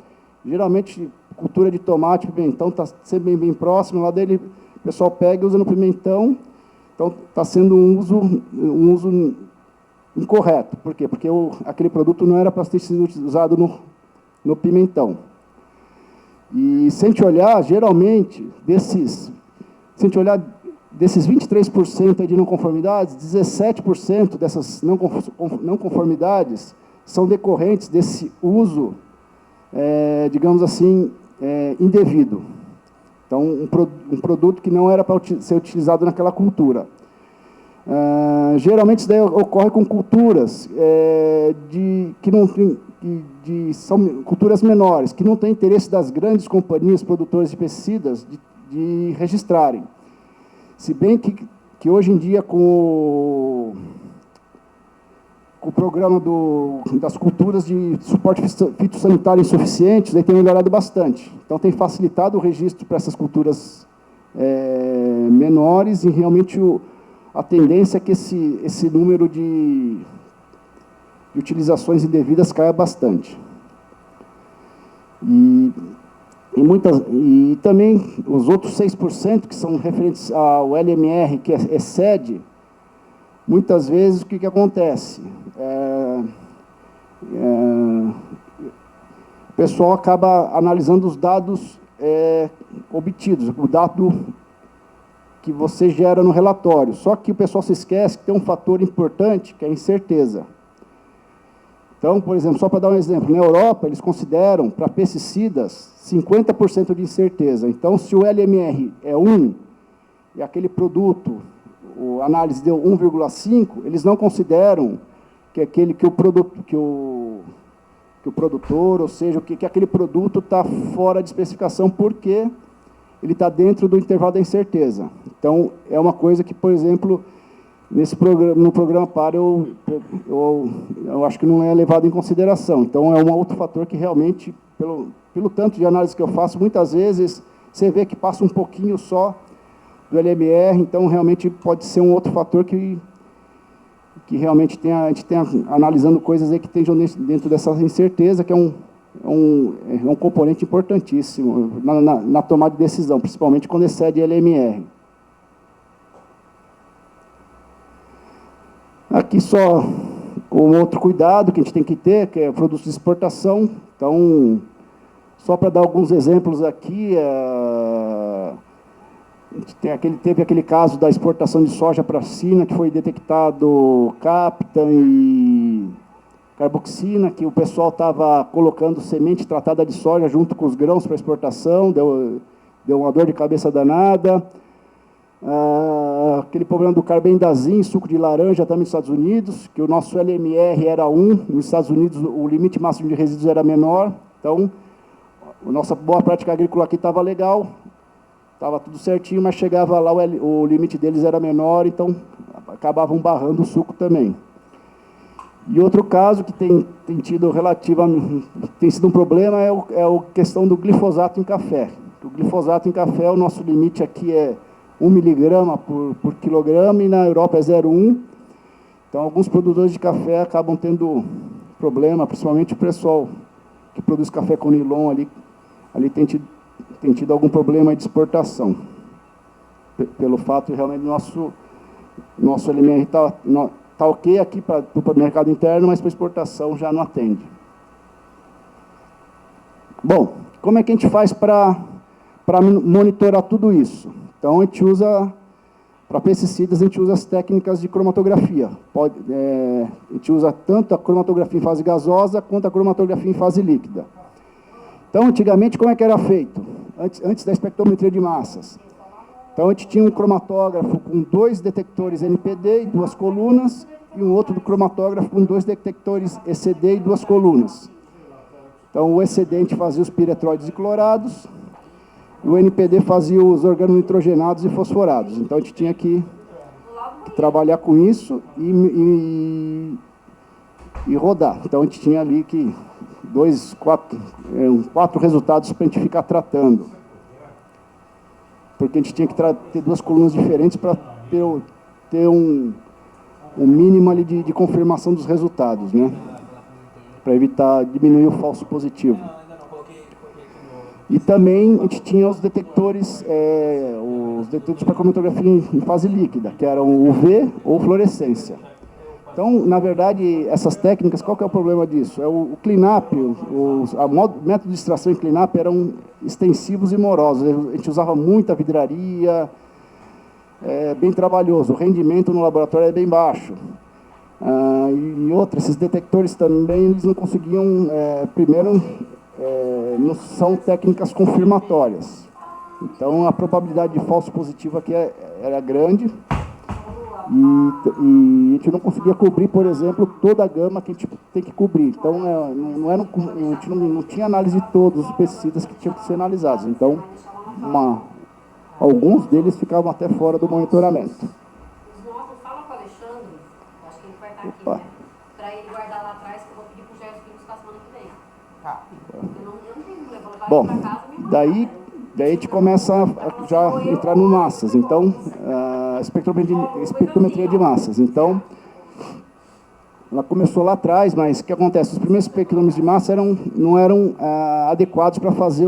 Speaker 3: Geralmente, cultura de tomate e pimentão está sempre bem próximo, lá dele o pessoal pega e usa no pimentão, então está sendo um uso incorreto. Por quê? Porque aquele produto não era para ter sido usado no pimentão. E se a gente olhar, geralmente, desses 23% de não conformidades, 17% dessas não conformidades são decorrentes desse uso, digamos assim, indevido. Então, um produto que não era para ser utilizado naquela cultura. Geralmente, isso daí ocorre com culturas são culturas menores, que não têm interesse das grandes companhias produtoras de pesticidas de registrarem. Se bem que hoje em dia, com o programa das culturas de suporte fitossanitário insuficientes, ele tem melhorado bastante. Então, tem facilitado o registro para essas culturas menores, e realmente a tendência é que esse número de utilizações indevidas caia bastante. E também os outros 6%, que são referentes ao LMR, que excede, muitas vezes o que acontece? O pessoal acaba analisando os dados obtidos, o dado que você gera no relatório. Só que o pessoal se esquece que tem um fator importante, que é a incerteza. Então, por exemplo, só para dar um exemplo, na Europa, eles consideram, para pesticidas, 50% de incerteza. Então, se o LMR é 1, e aquele produto, a análise deu 1,5, eles não consideram que o produtor, ou seja, que aquele produto está fora de especificação, porque ele está dentro do intervalo da incerteza. Então, é uma coisa que, por exemplo, no programa PAR, eu acho que não é levado em consideração. Então, é um outro fator que realmente, pelo tanto de análise que eu faço, muitas vezes você vê que passa um pouquinho só do LMR, então realmente pode ser um outro fator que que realmente a gente tem analisando coisas aí que estejam dentro dessa incerteza, que é um componente importantíssimo na tomada de decisão, principalmente quando excede LMR. Aqui só um outro cuidado que a gente tem que ter, que é produtos de exportação. Então, só para dar alguns exemplos aqui, teve aquele caso da exportação de soja para a China, que foi detectado captan e carboxina, que o pessoal estava colocando semente tratada de soja junto com os grãos para exportação, deu uma dor de cabeça danada. Aquele problema do carbendazim, suco de laranja também nos Estados Unidos, que o nosso LMR era 1, nos Estados Unidos o limite máximo de resíduos era menor, então a nossa boa prática agrícola aqui estava legal, estava tudo certinho, mas chegava lá, o limite deles era menor, então acabavam barrando o suco também. E outro caso que tem sido um problema é a questão do glifosato em café. O glifosato em café, o nosso limite aqui é 1 miligrama por quilograma, e na Europa é 0,1. Então, alguns produtores de café acabam tendo problema, principalmente o pessoal que produz café com nilon ali tem tido algum problema de exportação, pelo fato de realmente nosso LMR está ok aqui para o mercado interno, mas para exportação já não atende. Bom, como é que a gente faz para monitorar tudo isso? Então, a gente usa, para pesticidas, a gente usa as técnicas de cromatografia. A gente usa tanto a cromatografia em fase gasosa, quanto a cromatografia em fase líquida. Então, antigamente, como é que era feito? Antes da espectrometria de massas. Então, a gente tinha um cromatógrafo com 2 detectores NPD e 2 colunas, e um outro cromatógrafo com 2 detectores ECD e 2 colunas. Então, o ECD a gente fazia os piretróides e clorados, e o NPD fazia os organonitrogenados e fosforados. Então, a gente tinha que trabalhar com isso e rodar. Então, a gente tinha ali que 4 resultados para a gente ficar tratando. Porque a gente tinha que ter 2 colunas diferentes para ter um mínimo ali de confirmação dos resultados, né? Para evitar diminuir o falso positivo. E também a gente tinha os detectores para cromatografia em fase líquida, que eram UV ou fluorescência. Então, na verdade, essas técnicas, qual que é o problema disso? O cleanup, o método de extração em cleanup eram extensivos e morosos. A gente usava muita vidraria, bem trabalhoso. O rendimento no laboratório é bem baixo. Esses detectores também, eles não conseguiam, primeiro, não são técnicas confirmatórias. Então, a probabilidade de falso positivo aqui era grande. E a gente não conseguia cobrir, por exemplo, toda a gama que a gente tem que cobrir. Então, a gente não tinha análise de todos os pesticidas que tinham que ser analisados. Então, alguns deles ficavam até fora do monitoramento.
Speaker 4: Fala com o Alexandre, acho que ele vai estar aqui, né? Para ele guardar lá atrás, que eu vou pedir para o Gerson vir buscar semana que vem. Tá. Eu não tenho problema, vou levar
Speaker 3: Bom,
Speaker 4: para casa e me
Speaker 3: daí a gente começa a já entrar no massas. Então, a espectrometria de massas. Então, ela começou lá atrás, mas o que acontece? Os primeiros espectrômetros de massa não eram adequados para fazer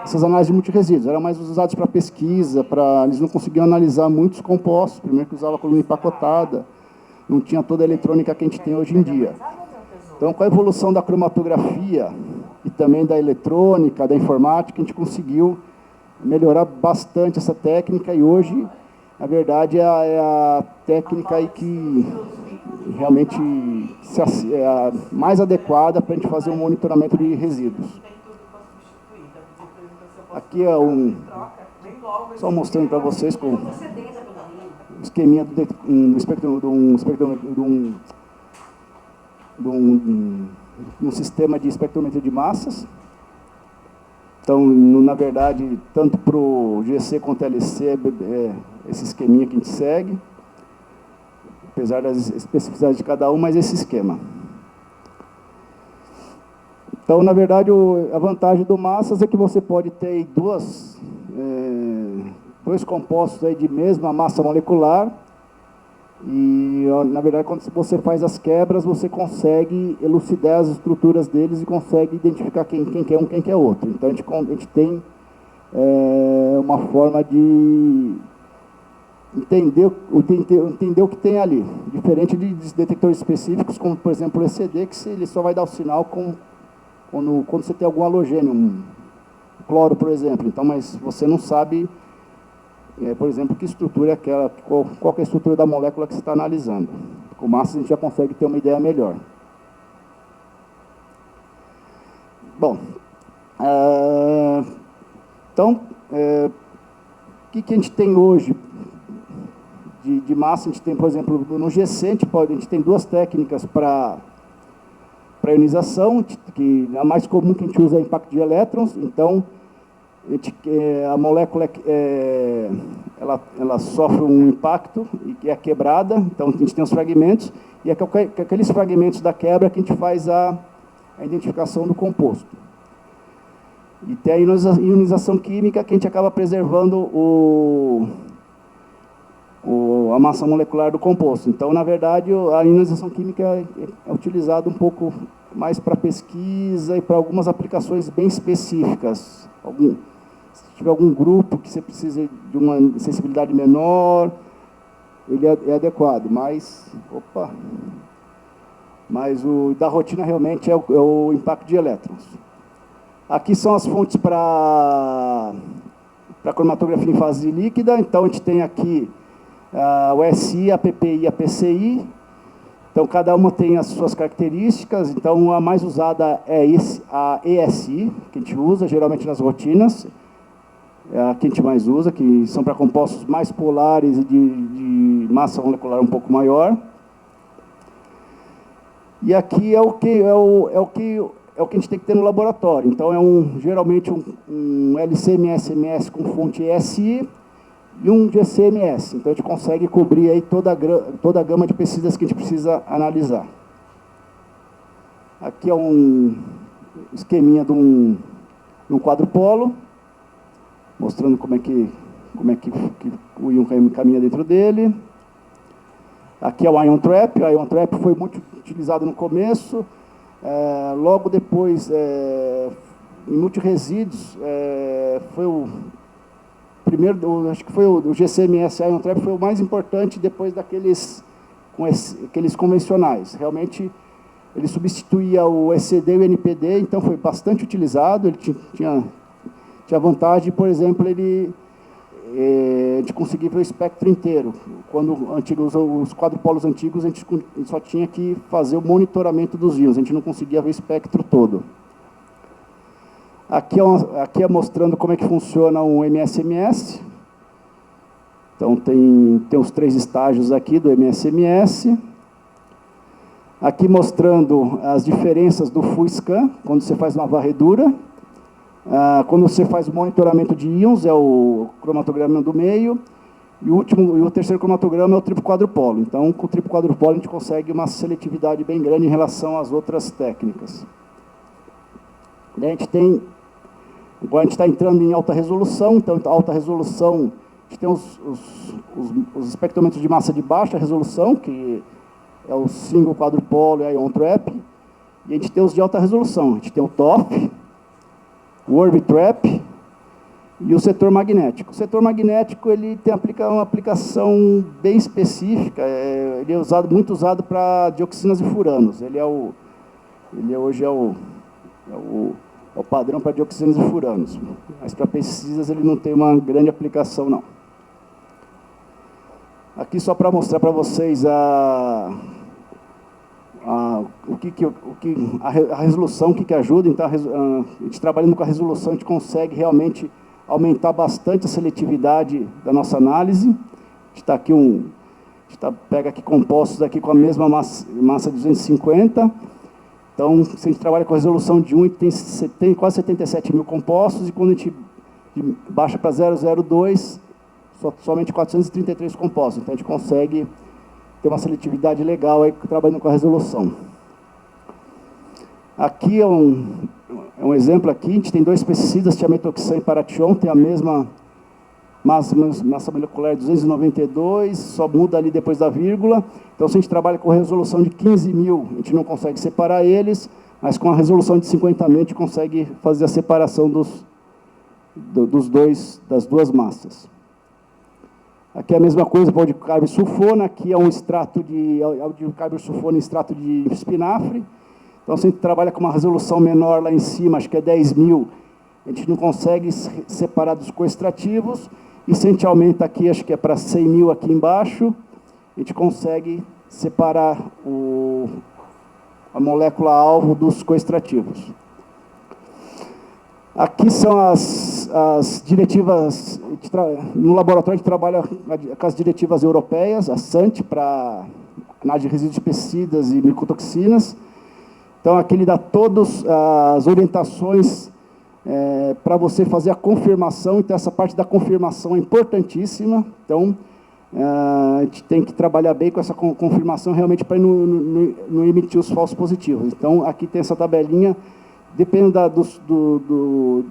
Speaker 3: essas análises de multirresíduos. Eram mais usados para pesquisa, eles não conseguiam analisar muitos compostos, primeiro que usava coluna empacotada, não tinha toda a eletrônica que a gente tem hoje em dia. Então, com a evolução da cromatografia e também da eletrônica, da informática, a gente conseguiu melhorar bastante essa técnica, e hoje, na verdade, é a técnica aí que realmente é a mais adequada para a gente fazer um monitoramento de resíduos. Aqui é só mostrando para vocês com o esqueminha do um sistema de espectrometria de massas. Então, na verdade, tanto para o GC quanto o LC, esse esqueminha que a gente segue, apesar das especificidades de cada um, mas esse esquema. Então, na verdade, a vantagem do massas é que você pode ter dois compostos aí de mesma massa molecular, E, na verdade, quando você faz as quebras, você consegue elucidar as estruturas deles e consegue identificar quem quer um, quem quer outro. Então, a gente tem uma forma de entender o que tem ali. Diferente de detectores específicos, como, por exemplo, o ECD, que ele só vai dar o sinal quando você tem algum halogênio, um cloro, por exemplo. Então, mas você não sabe, por exemplo, que estrutura é aquela, qual é a estrutura da molécula que você está analisando. Com massa a gente já consegue ter uma ideia melhor. Bom, então, o que a gente tem hoje de massa? A gente tem, por exemplo, no GC, a gente tem duas técnicas para ionização, que a mais comum que a gente usa é impacto de elétrons. Então, a molécula ela sofre um impacto e é quebrada, então a gente tem os fragmentos, e é com aqueles fragmentos da quebra que a gente faz a identificação do composto. E tem a ionização química, que a gente acaba preservando a massa molecular do composto. Então, na verdade, a ionização química é utilizada um pouco mais para pesquisa e para algumas aplicações bem específicas. Se tiver algum grupo que você precisa de uma sensibilidade menor, ele é adequado, mas o da rotina realmente é o impacto de elétrons. Aqui são as fontes para cromatografia em fase líquida. Então, a gente tem aqui o SI, a PPI e a PCI. Então, cada uma tem as suas características. Então, a mais usada é a ESI, que a gente usa geralmente nas rotinas. É a que a gente mais usa, que são para compostos mais polares e de massa molecular um pouco maior. E aqui é o que a gente tem que ter no laboratório. Então, geralmente um LC-MS-MS com fonte ESI e um GC-MS. Então, a gente consegue cobrir aí toda a gama de pesquisas que a gente precisa analisar. Aqui é um esqueminha de um quadrupolo, mostrando como é que o íon caminha dentro dele. Aqui é o Ion Trap. O Ion Trap foi muito utilizado no começo. Logo depois, em multiresíduos, foi o primeiro, acho que foi o GCMS Ion Trap, foi o mais importante depois daqueles aqueles convencionais. Realmente, ele substituía o ECD e o NPD, então foi bastante utilizado. Ele tinha vantagem, por exemplo, de conseguir ver o espectro inteiro. Quando os quadrupolos antigos, a gente só tinha que fazer o monitoramento dos íons, a gente não conseguia ver o espectro todo. Aqui é mostrando como é que funciona um MS-MS. Então, tem os 3 estágios aqui do MS-MS. Aqui mostrando as diferenças do full scan, quando você faz uma varredura. Quando você faz o monitoramento de íons, é o cromatograma do meio. E o terceiro cromatograma é o triplo quadrupolo. Então, com o triplo quadrupolo, a gente consegue uma seletividade bem grande em relação às outras técnicas. Daí agora a gente está entrando em alta resolução. Então, alta resolução, a gente tem os espectrômetros de massa de baixa resolução, que é o single quadrupolo e a Ion Trap. E a gente tem os de alta resolução. A gente tem o TOF, o Orbitrap e o setor magnético. O setor magnético ele tem uma aplicação bem específica. Ele é muito usado para dioxinas e furanos. Hoje é o padrão para dioxinas e furanos. Mas para pesquisas ele não tem uma grande aplicação, não. Aqui só para mostrar para vocês a resolução, o que ajuda. Então, a gente trabalhando com a resolução, a gente consegue realmente aumentar bastante a seletividade da nossa análise. A gente está aqui pega aqui compostos aqui com a mesma massa de 250. Então, se a gente trabalha com a resolução de 1, a gente tem quase 77 mil compostos, e quando a gente baixa para 002, somente 433 compostos. Então, a gente consegue ter uma seletividade legal aí trabalhando com a resolução. Aqui é um exemplo aqui. A gente tem 2 pesticidas, tiametoxan e paration, tem a mesma massa molecular 292, só muda ali depois da vírgula. Então, se a gente trabalha com resolução de 15.000, a gente não consegue separar eles, mas com a resolução de 50.000, a gente consegue fazer a separação das duas massas. Aqui é a mesma coisa para o dicarburo sulfona, aqui é um extrato de dicarburo sulfona em extrato de espinafre. Então, se a gente trabalha com uma resolução menor lá em cima, acho que é 10.000, a gente não consegue separar dos coextrativos. E se a gente aumenta aqui, acho que é para 100.000 aqui embaixo, a gente consegue separar a molécula-alvo dos coextrativos. Aqui são as diretivas, no laboratório a gente trabalha com as diretivas europeias, a SANT, para análise de resíduos de pesticidas e micotoxinas. Então, aqui ele dá todas as orientações para você fazer a confirmação. Então, essa parte da confirmação é importantíssima. Então, a gente tem que trabalhar bem com essa confirmação realmente para não emitir os falsos positivos. Então, aqui tem essa tabelinha. Dependendo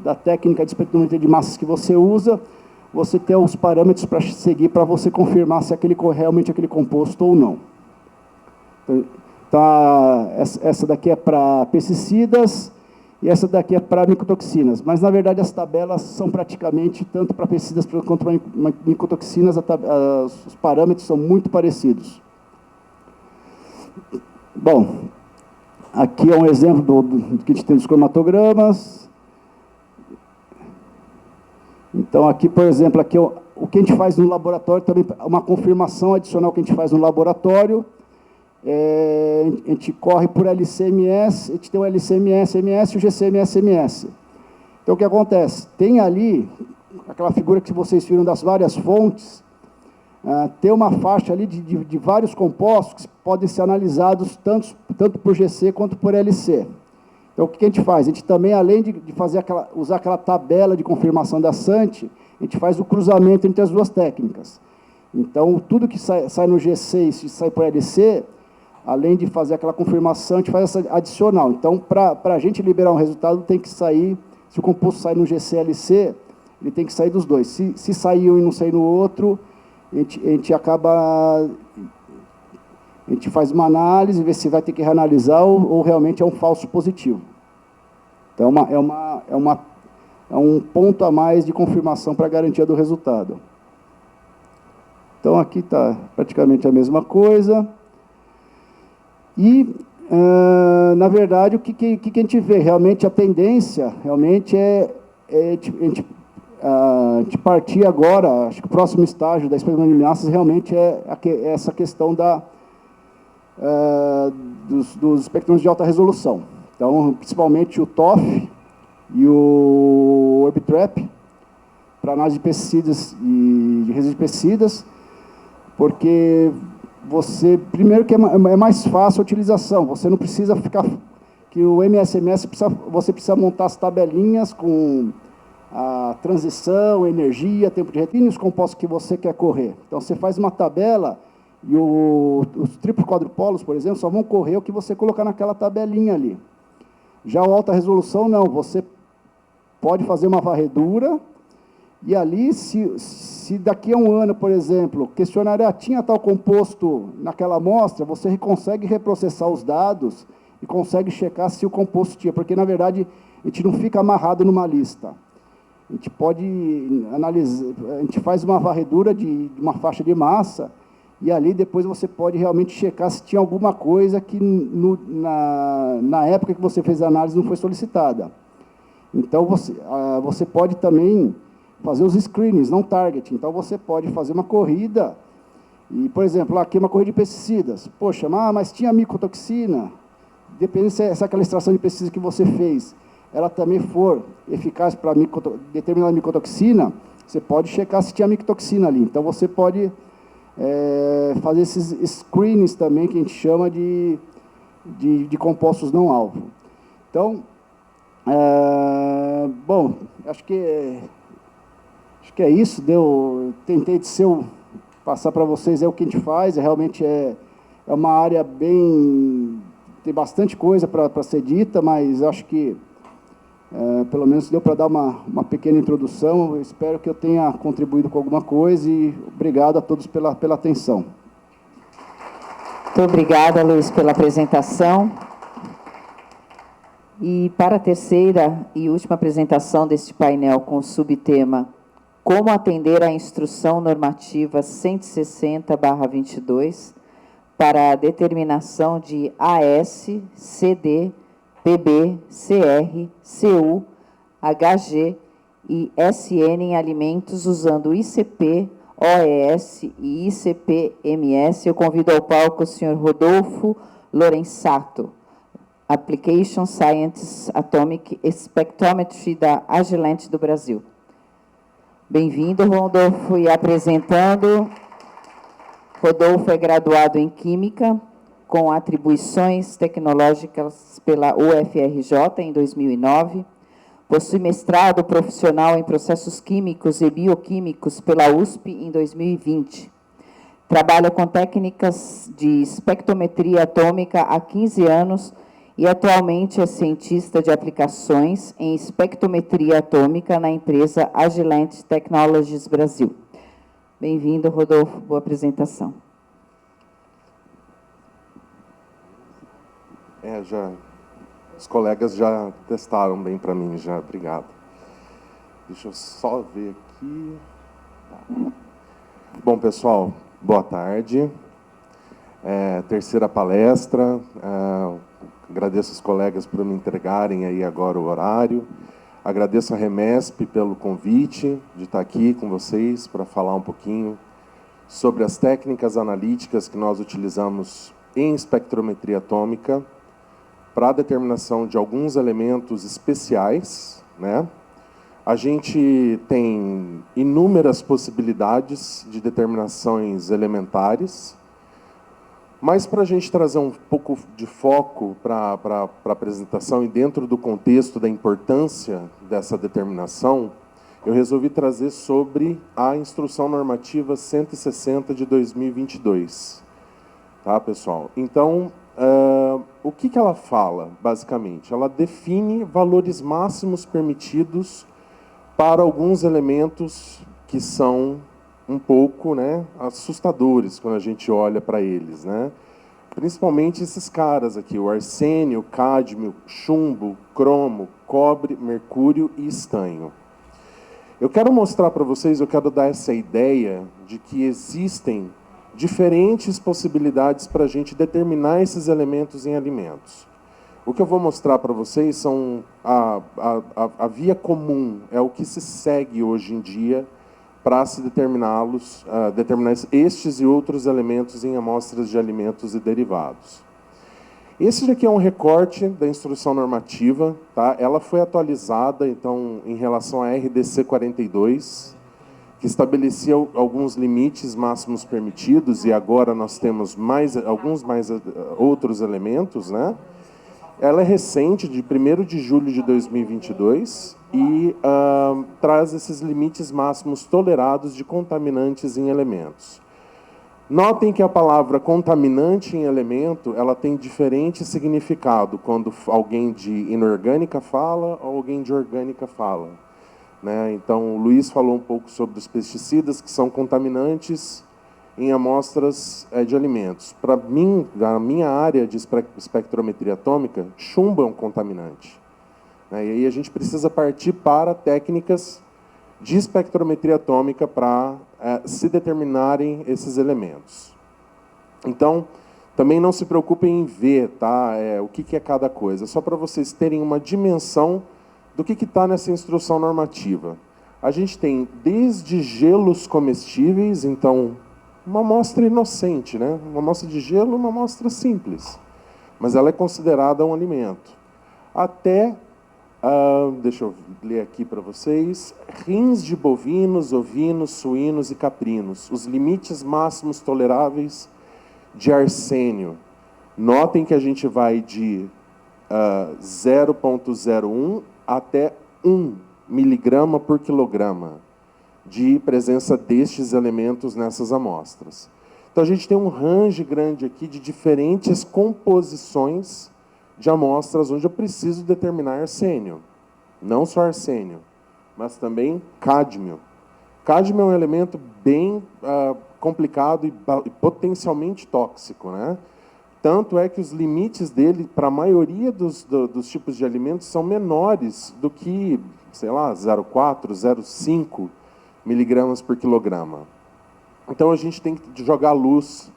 Speaker 3: da técnica de espectrometria de massas que você usa, você tem os parâmetros para seguir para você confirmar se realmente aquele composto ou não. Então, essa daqui é para pesticidas e essa daqui é para micotoxinas. Mas, na verdade, as tabelas são praticamente, tanto para pesticidas quanto para micotoxinas, os parâmetros são muito parecidos. Bom, aqui é um exemplo do que a gente tem dos cromatogramas. Então, aqui, por exemplo, aqui o que a gente faz no laboratório, também uma confirmação adicional que a gente faz no laboratório. A gente corre por LCMS, a gente tem o LCMS-MS e o GCMS-MS. Então, o que acontece? Tem ali, aquela figura que vocês viram das várias fontes, tem uma faixa ali de vários compostos que podem ser analisados tanto por GC quanto por LC. Então, o que a gente faz? A gente também, além de usar aquela tabela de confirmação da SANT, a gente faz o cruzamento entre as duas técnicas. Então, tudo que sai no GC e sai por LC, além de fazer aquela confirmação, a gente faz essa adicional. Então, para a gente liberar um resultado, tem que sair, se o composto sai no GC-LC, ele tem que sair dos dois. Se sair um e não sair no outro, a gente faz uma análise, vê se vai ter que reanalisar ou realmente é um falso positivo. Então, é um ponto a mais de confirmação para a garantia do resultado. Então, aqui está praticamente a mesma coisa. E, na verdade, o que a gente vê? Realmente, a tendência realmente é a gente partir agora, acho que o próximo estágio da espectrometria de massas realmente é essa questão dos espectrômetros de alta resolução. Então, principalmente o TOF e o Orbitrap, para análise de pesticidas e de resíduos de pesticidas, porque primeiro que é mais fácil a utilização, você não precisa ficar, que o MSMS, você precisa montar as tabelinhas com a transição, energia, tempo de retorno e os compostos que você quer correr. Então, você faz uma tabela e os triplos quadrupolos, por exemplo, só vão correr o que você colocar naquela tabelinha ali. Já o alta resolução, não. Você pode fazer uma varredura e ali, se daqui a um ano, por exemplo, questionar, tinha tal composto naquela amostra, você consegue reprocessar os dados e consegue checar se o composto tinha, porque, na verdade, a gente não fica amarrado numa lista. A gente pode analisar, a gente faz uma varredura de uma faixa de massa e ali depois você pode realmente checar se tinha alguma coisa que na época que você fez a análise não foi solicitada. Então, você pode também fazer os screenings, não target. Então, você pode fazer uma corrida e, por exemplo, aqui uma corrida de pesticidas. Poxa, mas tinha micotoxina. Dependendo se aquela extração de pesticida que você fez, ela também for eficaz para determinada micotoxina, você pode checar se tinha micotoxina ali. Então, você pode fazer esses screenings também, que a gente chama de compostos não alvo. Então, bom, acho que é isso. Tentei passar para vocês o que a gente faz. Realmente é uma área tem bastante coisa para ser dita, mas acho que Pelo menos deu para dar uma pequena introdução. Eu espero que eu tenha contribuído com alguma coisa e obrigado a todos pela atenção.
Speaker 1: Muito obrigada, Luiz, pela apresentação. E para a terceira e última apresentação deste painel com o subtema Como atender à Instrução Normativa 160/22 para a determinação de AS, CD, PB, CR, CU, HG e SN em alimentos usando ICP, OES e ICP-MS. Eu convido ao palco o senhor Rodolfo Lorenzato, Application Science Atomic Spectrometry da Agilent do Brasil. Bem-vindo, Rodolfo, e apresentando. Rodolfo é graduado em Química, com atribuições tecnológicas pela UFRJ em 2009, possui mestrado profissional em processos químicos e bioquímicos pela USP em 2020. Trabalha com técnicas de espectrometria atômica há 15 anos e atualmente é cientista de aplicações em espectrometria atômica na empresa Agilent Technologies Brasil. Bem-vindo, Rodolfo. Boa apresentação.
Speaker 5: Os colegas já testaram bem para mim, já. Obrigado. Deixa eu só ver aqui. Bom, pessoal, boa tarde. Terceira palestra. Agradeço os colegas por me entregarem aí agora o horário. Agradeço a Remesp pelo convite de estar aqui com vocês para falar um pouquinho sobre as técnicas analíticas que nós utilizamos em espectrometria atômica para a determinação de alguns elementos especiais, né? A gente tem inúmeras possibilidades de determinações elementares, mas para a gente trazer um pouco de foco para a apresentação e dentro do contexto da importância dessa determinação, eu resolvi trazer sobre a Instrução Normativa 160 de 2022. Tá, pessoal? Então, o que ela fala, basicamente? Ela define valores máximos permitidos para alguns elementos que são um pouco, né, assustadores quando a gente olha para eles, né? Principalmente esses caras aqui, o arsênio, cádmio, chumbo, cromo, cobre, mercúrio e estanho. Eu quero mostrar para vocês, eu quero dar essa ideia de que existem diferentes possibilidades para a gente determinar esses elementos em alimentos. O que eu vou mostrar para vocês são a via comum, é o que se segue hoje em dia para se determinar estes e outros elementos em amostras de alimentos e derivados. Esse daqui é um recorte da instrução normativa, tá? Ela foi atualizada, então, em relação à RDC 42, que estabelecia alguns limites máximos permitidos, e agora nós temos outros elementos, né? Ela é recente, de 1º de julho de 2022, e traz esses limites máximos tolerados de contaminantes em elementos. Notem que a palavra contaminante em elemento, ela tem diferente significado quando alguém de inorgânica fala ou alguém de orgânica fala, né? Então, o Luiz falou um pouco sobre os pesticidas, que são contaminantes em amostras de alimentos. Para mim, na minha área de espectrometria atômica, chumbo é um contaminante. E aí a gente precisa partir para técnicas de espectrometria atômica para se determinarem esses elementos. Então, também não se preocupem em ver, tá, o que é cada coisa, só para vocês terem uma dimensão do que está nessa instrução normativa. A gente tem desde gelos comestíveis, então, uma amostra inocente, né? Uma amostra de gelo, uma amostra simples, mas ela é considerada um alimento. Até, deixa eu ler aqui para vocês, rins de bovinos, ovinos, suínos e caprinos, os limites máximos toleráveis de arsênio. Notem que a gente vai de 0,01 até 1 miligrama por quilograma de presença destes elementos nessas amostras. Então, a gente tem um range grande aqui de diferentes composições de amostras onde eu preciso determinar arsênio, não só arsênio, mas também cádmio. Cádmio é um elemento bem complicado e potencialmente tóxico, né? Tanto é que os limites dele, para a maioria dos tipos de alimentos, são menores do que, sei lá, 0,4, 0,5 miligramas por quilograma. Então, a gente tem que jogar luz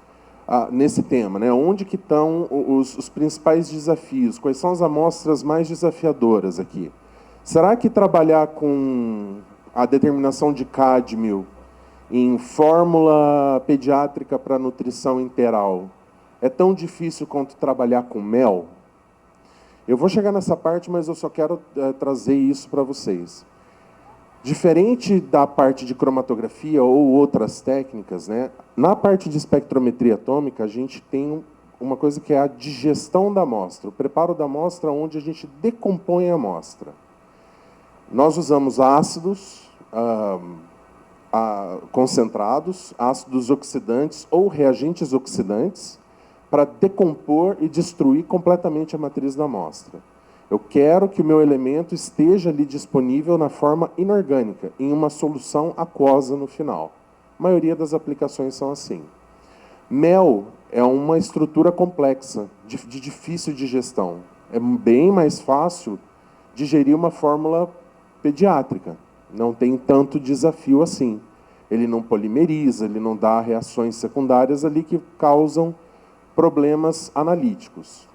Speaker 5: nesse tema, né? Onde que estão os principais desafios? Quais são as amostras mais desafiadoras aqui? Será que trabalhar com a determinação de cádmio em fórmula pediátrica para nutrição enteral é tão difícil quanto trabalhar com mel? Eu vou chegar nessa parte, mas eu só quero trazer isso para vocês. Diferente da parte de cromatografia ou outras técnicas, né, na parte de espectrometria atômica, a gente tem uma coisa que é a digestão da amostra, o preparo da amostra onde a gente decompõe a amostra. Nós usamos ácidos concentrados, ácidos oxidantes ou reagentes oxidantes para decompor e destruir completamente a matriz da amostra. Eu quero que o meu elemento esteja ali disponível na forma inorgânica, em uma solução aquosa no final. A maioria das aplicações são assim. Mel é uma estrutura complexa, de difícil digestão. É bem mais fácil digerir uma fórmula pediátrica. Não tem tanto desafio assim. Ele não polimeriza, ele não dá reações secundárias ali que causam problemas analíticos.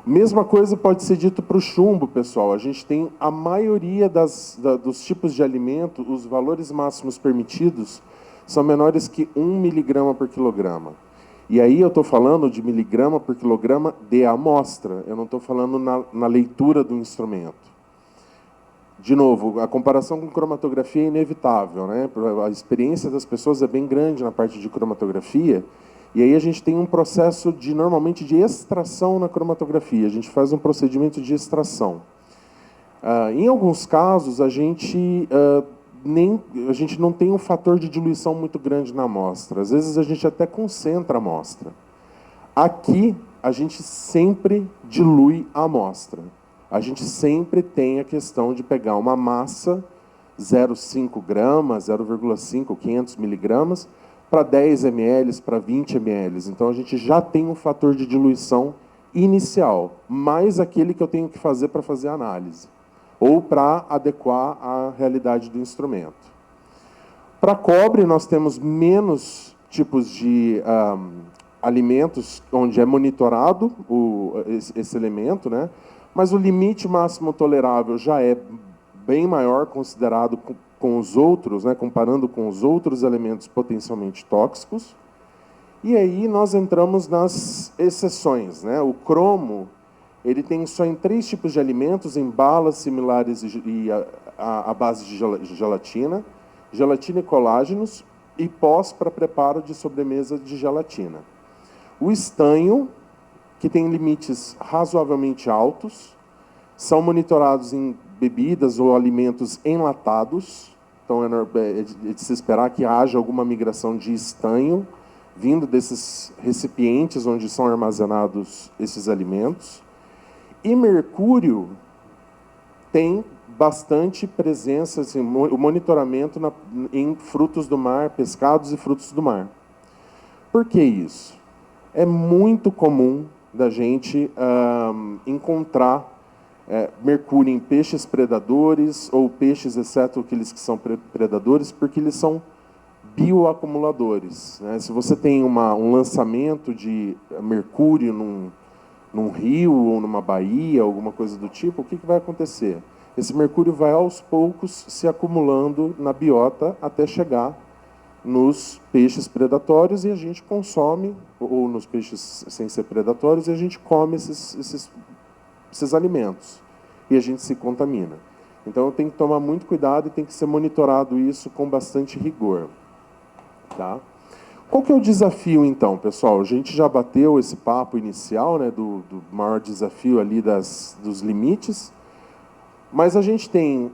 Speaker 5: Mesma coisa pode ser dito para o chumbo, pessoal. A gente tem a maioria dos tipos de alimento, os valores máximos permitidos são menores que 1 miligrama por quilograma. E aí eu estou falando de miligrama por quilograma de amostra, eu não estou falando na leitura do instrumento. De novo, a comparação com cromatografia é inevitável, né? A experiência das pessoas é bem grande na parte de cromatografia, e aí a gente tem um processo normalmente de extração na cromatografia. A gente faz um procedimento de extração. Em alguns casos, a gente não tem um fator de diluição muito grande na amostra. Às vezes, a gente até concentra a amostra. Aqui, a gente sempre dilui a amostra. A gente sempre tem a questão de pegar uma massa, 0,5 gramas, 0,5, 500 miligramas, para 10 ml, para 20 ml. Então, a gente já tem um fator de diluição inicial, mais aquele que eu tenho que fazer para fazer a análise, ou para adequar à realidade do instrumento. Para cobre, nós temos menos tipos de alimentos onde é monitorado esse elemento, né? Mas o limite máximo tolerável já é bem maior, considerado com os outros, né, comparando com os outros elementos potencialmente tóxicos. E aí nós entramos nas exceções, né? O cromo, ele tem só em 3 tipos de alimentos, em balas similares e à base de gelatina e colágenos, e pós para preparo de sobremesa de gelatina. O estanho, que tem limites razoavelmente altos, são monitorados em bebidas ou alimentos enlatados. Então, é de se esperar que haja alguma migração de estanho vindo desses recipientes onde são armazenados esses alimentos. E mercúrio tem bastante presença, assim, o monitoramento em frutos do mar, pescados e frutos do mar. Por que isso? É muito comum da gente encontrar mercúrio em peixes predadores ou peixes, exceto aqueles que são predadores, porque eles são bioacumuladores, né? Se você tem um lançamento de mercúrio num rio ou numa baía, alguma coisa do tipo, o que vai acontecer? Esse mercúrio vai aos poucos se acumulando na biota até chegar nos peixes predatórios e a gente consome, ou nos peixes sem ser predatórios, e a gente come esses alimentos. E a gente se contamina. Então, tem que tomar muito cuidado e tem que ser monitorado isso com bastante rigor. Tá? Qual que é o desafio, então, pessoal? A gente já bateu esse papo inicial, né, do maior desafio ali dos limites, mas a gente tem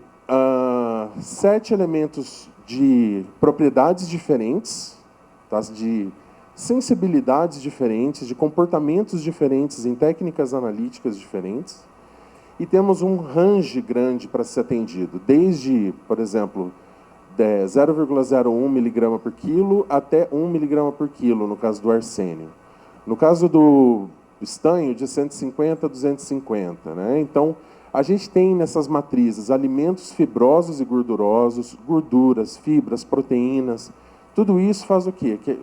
Speaker 5: 7 elementos de propriedades diferentes, tá? De sensibilidades diferentes, de comportamentos diferentes em técnicas analíticas diferentes. e temos um range grande para ser atendido, desde, por exemplo, 0,01 miligrama por quilo até 1 miligrama por quilo, no caso do arsênio. No caso do estanho, de 150 a 250. Né? Então, a gente tem nessas matrizes alimentos fibrosos e gordurosos, gorduras, fibras, proteínas. Tudo isso faz o quê? Que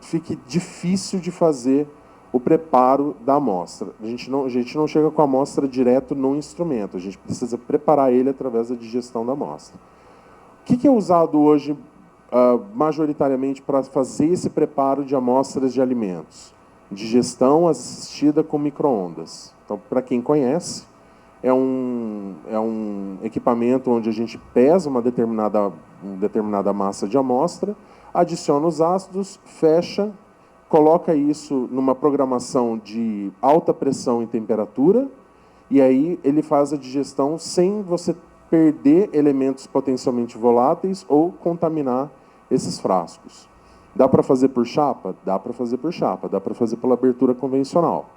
Speaker 5: fique difícil de fazer o preparo da amostra. A gente não chega com a amostra direto no instrumento, a gente precisa preparar ele através da digestão da amostra. O que é usado hoje, majoritariamente, para fazer esse preparo de amostras de alimentos? Digestão assistida com micro-ondas. Então, para quem conhece, é um equipamento onde a gente pesa uma determinada massa de amostra, adiciona os ácidos, fecha, coloca isso numa programação de alta pressão e temperatura, e aí ele faz a digestão sem você perder elementos potencialmente voláteis ou contaminar esses frascos. Dá para fazer por chapa? Dá para fazer por chapa, dá para fazer pela abertura convencional.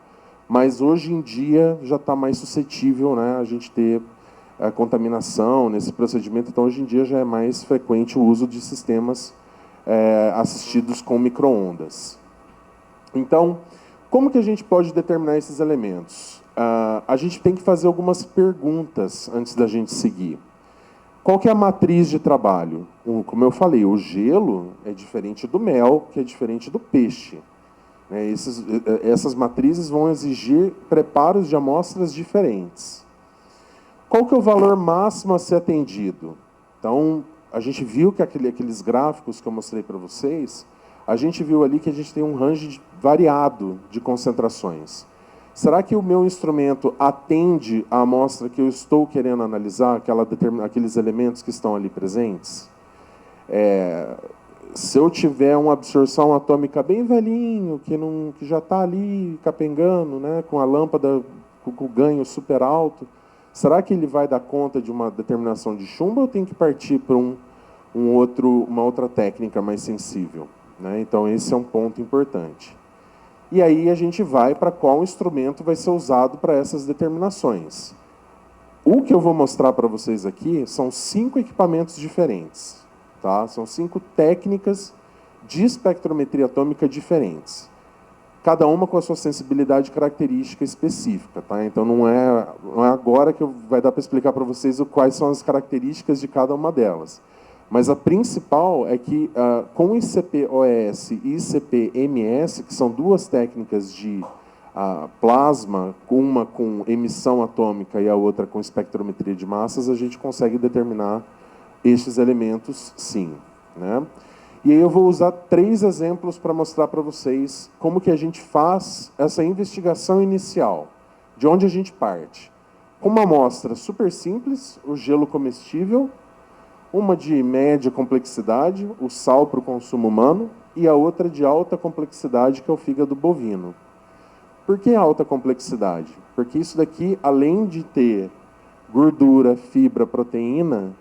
Speaker 5: Mas hoje em dia já está mais suscetível, né, a gente ter contaminação nesse procedimento, então hoje em dia já é mais frequente o uso de sistemas assistidos com micro-ondas. Então, como que a gente pode determinar esses elementos? A gente tem que fazer algumas perguntas antes da gente seguir. Qual que é a matriz de trabalho? Como eu falei, o gelo é diferente do mel, que é diferente do peixe. Essas matrizes vão exigir preparos de amostras diferentes. Qual que é o valor máximo a ser atendido? Então, a gente viu que aqueles gráficos que eu mostrei para vocês, a gente viu ali que a gente tem um range variado de concentrações. Será que o meu instrumento atende à amostra que eu estou querendo analisar, aqueles elementos que estão ali presentes? Se eu tiver uma absorção atômica bem velhinho, que já está ali capengando, né, com a lâmpada com o ganho super alto, será que ele vai dar conta de uma determinação de chumbo ou eu tenho que partir para uma outra técnica mais sensível? Né? Então, esse é um ponto importante. E aí a gente vai para qual instrumento vai ser usado para essas determinações. O que eu vou mostrar para vocês aqui são 5 equipamentos diferentes. Tá? São 5 técnicas de espectrometria atômica diferentes. Cada uma com a sua sensibilidade característica específica. Tá? Então, não é agora que vai dar para explicar para vocês quais são as características de cada uma delas. Mas a principal é que, com ICP-OES e ICP-MS, que são 2 técnicas de plasma, uma com emissão atômica e a outra com espectrometria de massas, a gente consegue determinar estes elementos, sim. Né? E aí eu vou usar 3 exemplos para mostrar para vocês como que a gente faz essa investigação inicial, de onde a gente parte. Com uma amostra super simples, o gelo comestível, uma de média complexidade, o sal para o consumo humano, e a outra de alta complexidade, que é o fígado bovino. Por que alta complexidade? Porque isso daqui, além de ter gordura, fibra, proteína,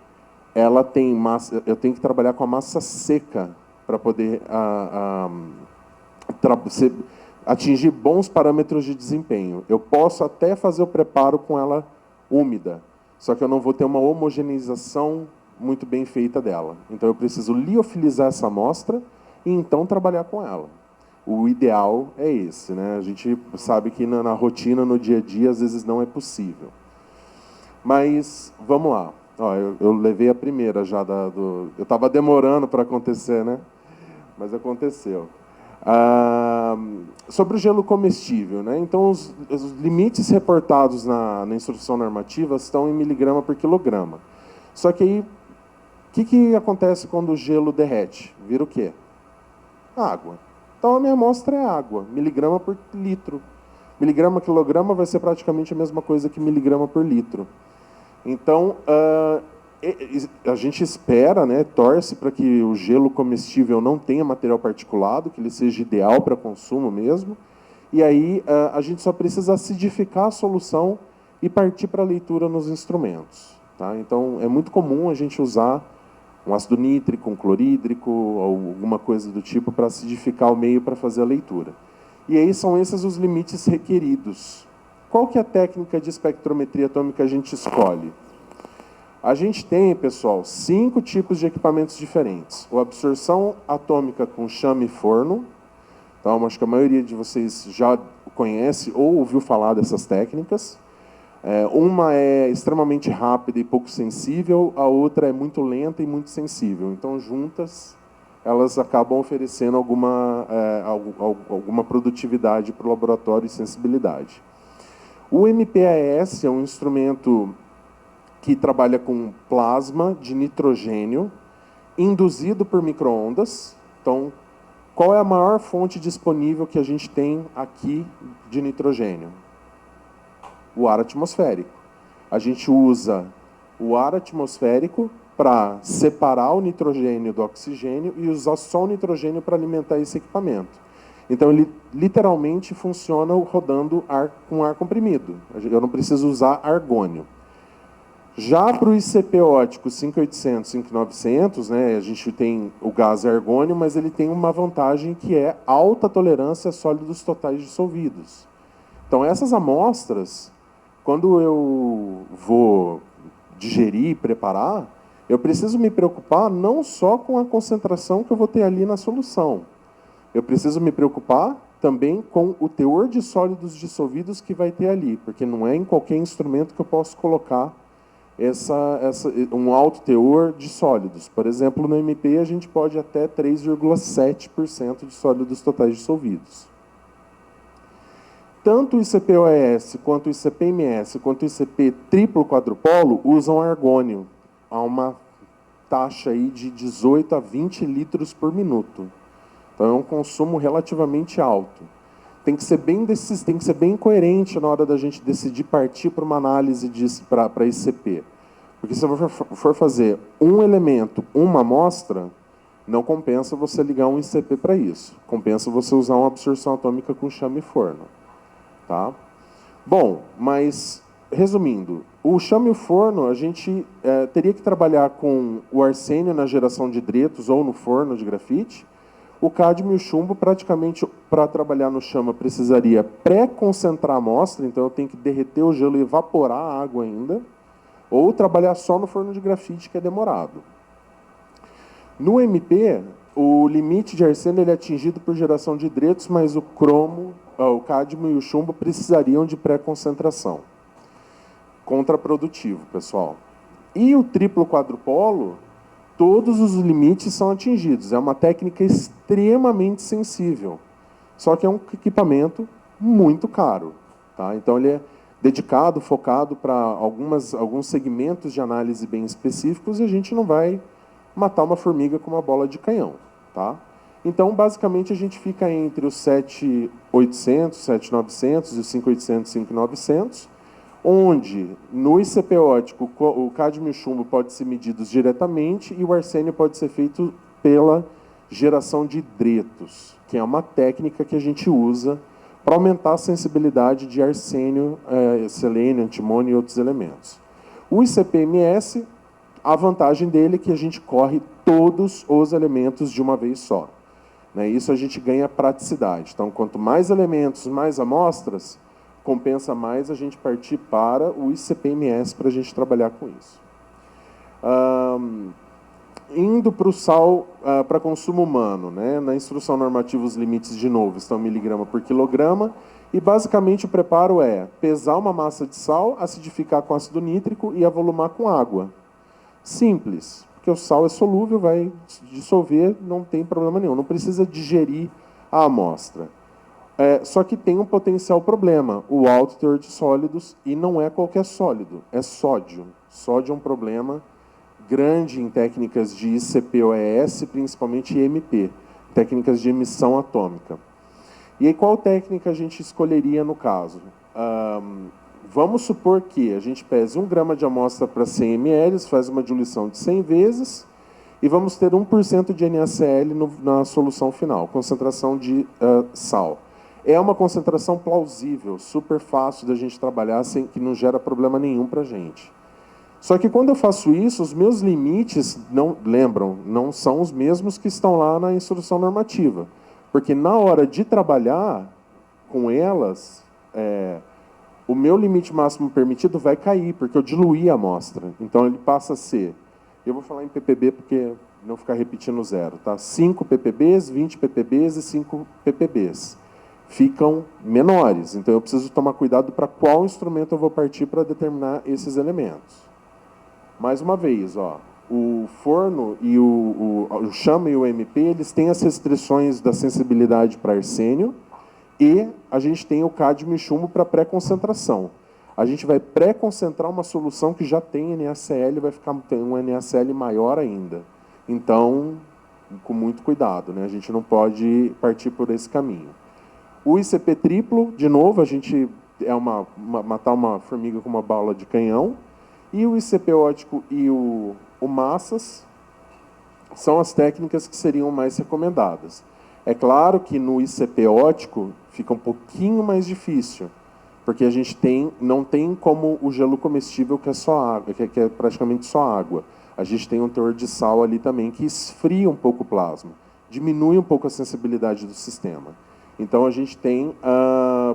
Speaker 5: ela tem massa. Eu tenho que trabalhar com a massa seca para poder atingir bons parâmetros de desempenho. Eu posso até fazer o preparo com ela úmida, só que eu não vou ter uma homogeneização muito bem feita dela. Então, eu preciso liofilizar essa amostra e, então, trabalhar com ela. O ideal é esse. Né? A gente sabe que na rotina, no dia a dia, às vezes não é possível. Mas, vamos lá. Ó, eu levei a primeira já. Eu estava demorando para acontecer, né? Mas aconteceu. Sobre o gelo comestível. Né? Então, os limites reportados na instrução normativa estão em miligrama por quilograma. Só que aí, o que acontece quando o gelo derrete? Vira o quê? Água. Então, a minha amostra é água, miligrama por litro. Miligrama quilograma vai ser praticamente a mesma coisa que miligrama por litro. Então, a gente espera, né, torce para que o gelo comestível não tenha material particulado, que ele seja ideal para consumo mesmo. E aí, a gente só precisa acidificar a solução e partir para a leitura nos instrumentos. Tá? Então, é muito comum a gente usar um ácido nítrico, um clorídrico, ou alguma coisa do tipo, para acidificar o meio para fazer a leitura. E aí são esses os limites requeridos. Qual que é a técnica de espectrometria atômica que a gente escolhe? A gente tem, pessoal, 5 tipos de equipamentos diferentes. A absorção atômica com chama e forno. Então, acho que a maioria de vocês já conhece ou ouviu falar dessas técnicas. Uma é extremamente rápida e pouco sensível, a outra é muito lenta e muito sensível. Então, juntas, elas acabam oferecendo alguma produtividade para o laboratório e sensibilidade. O MPAS é um instrumento que trabalha com plasma de nitrogênio induzido por micro-ondas. Então, qual é a maior fonte disponível que a gente tem aqui de nitrogênio? O ar atmosférico. A gente usa o ar atmosférico para separar o nitrogênio do oxigênio e usar só o nitrogênio para alimentar esse equipamento. Então, ele literalmente funciona rodando com ar comprimido. Eu não preciso usar argônio. Já para o ICP ótico 5800, 5900, né, a gente tem o gás argônio, mas ele tem uma vantagem que é alta tolerância a sólidos totais dissolvidos. Então, essas amostras, quando eu vou digerir e preparar, eu preciso me preocupar não só com a concentração que eu vou ter ali na solução. Eu preciso me preocupar também com o teor de sólidos dissolvidos que vai ter ali, porque não é em qualquer instrumento que eu posso colocar um alto teor de sólidos. Por exemplo, no MP a gente pode até 3,7% de sólidos totais dissolvidos. Tanto o ICP-OES, quanto o ICP-MS, quanto o ICP triplo quadrupolo usam argônio a uma taxa aí de 18 a 20 litros por minuto. Então é um consumo relativamente alto. Tem que ser bem coerente na hora da gente decidir partir para uma análise para ICP. Porque se eu for fazer um elemento, uma amostra, não compensa você ligar um ICP para isso. Compensa você usar uma absorção atômica com chama e forno. Tá? Bom, mas, resumindo, o chama e o forno, a gente teria que trabalhar com o arsênio na geração de hidretos ou no forno de grafite. O cádmio e o chumbo, praticamente, para trabalhar no chama, precisaria pré-concentrar a amostra, então eu tenho que derreter o gelo e evaporar a água ainda, ou trabalhar só no forno de grafite, que é demorado. No MP, o limite de arsênio ele é atingido por geração de hidretos, mas o cádmio e o chumbo precisariam de pré-concentração. Contraprodutivo, pessoal. E o triplo quadrupolo, todos os limites são atingidos. É uma técnica extremamente sensível. Só que é um equipamento muito caro. Tá? Então, ele é dedicado, focado para alguns segmentos de análise bem específicos e a gente não vai matar uma formiga com uma bola de canhão. Tá? Então, basicamente, a gente fica entre os 7800, 7900 e os 5800, 5900, onde no ICP ótico o cádmio e o chumbo podem ser medidos diretamente e o arsênio pode ser feito pela geração de hidretos, que é uma técnica que a gente usa para aumentar a sensibilidade de arsênio, selênio, antimônio e outros elementos. O ICP-MS, a vantagem dele é que a gente corre todos os elementos de uma vez só. Isso a gente ganha praticidade. Então, quanto mais elementos, mais amostras, compensa mais a gente partir para o ICP-MS para a gente trabalhar com isso. Indo para o sal para consumo humano, na instrução normativa os limites de novo estão miligrama por quilograma e basicamente o preparo é pesar uma massa de sal, acidificar com ácido nítrico e avolumar com água. Simples, porque o sal é solúvel, vai dissolver, não tem problema nenhum, não precisa digerir a amostra. Só que tem um potencial problema, o alto teor de sólidos, e não é qualquer sólido, é sódio. Sódio é um problema grande em técnicas de ICP-OES, principalmente EMP, técnicas de emissão atômica. E aí, qual técnica a gente escolheria no caso? Vamos supor que a gente pese 1 grama de amostra para 100 ml, faz uma diluição de 100 vezes, e vamos ter 1% de NaCl na solução final, concentração de sal. É uma concentração plausível, super fácil da gente trabalhar, que não gera problema nenhum para a gente. Só que quando eu faço isso, os meus limites, não são os mesmos que estão lá na instrução normativa. Porque na hora de trabalhar com elas, o meu limite máximo permitido vai cair, porque eu diluí a amostra. Então, ele passa a ser, eu vou falar em ppb porque não ficar repetindo zero, tá? 5 ppbs, 20 ppbs e 5 ppbs. Ficam menores, então eu preciso tomar cuidado para qual instrumento eu vou partir para determinar esses elementos. Mais uma vez, ó, o forno e o chama e o MP, eles têm as restrições da sensibilidade para arsênio, e a gente tem o cádmio e chumbo para pré-concentração. A gente vai pré-concentrar uma solução que já tem NaCl, vai ficar um NaCl maior ainda. Então, com muito cuidado, né? A gente não pode partir por esse caminho. O ICP triplo, de novo, a gente matar uma formiga com uma bala de canhão. E o ICP ótico e o massas são as técnicas que seriam mais recomendadas. É claro que no ICP ótico fica um pouquinho mais difícil, porque a gente não tem como o gelo comestível, que é só água, que é praticamente só água. A gente tem um teor de sal ali também que esfria um pouco o plasma, diminui um pouco a sensibilidade do sistema. Então a gente tem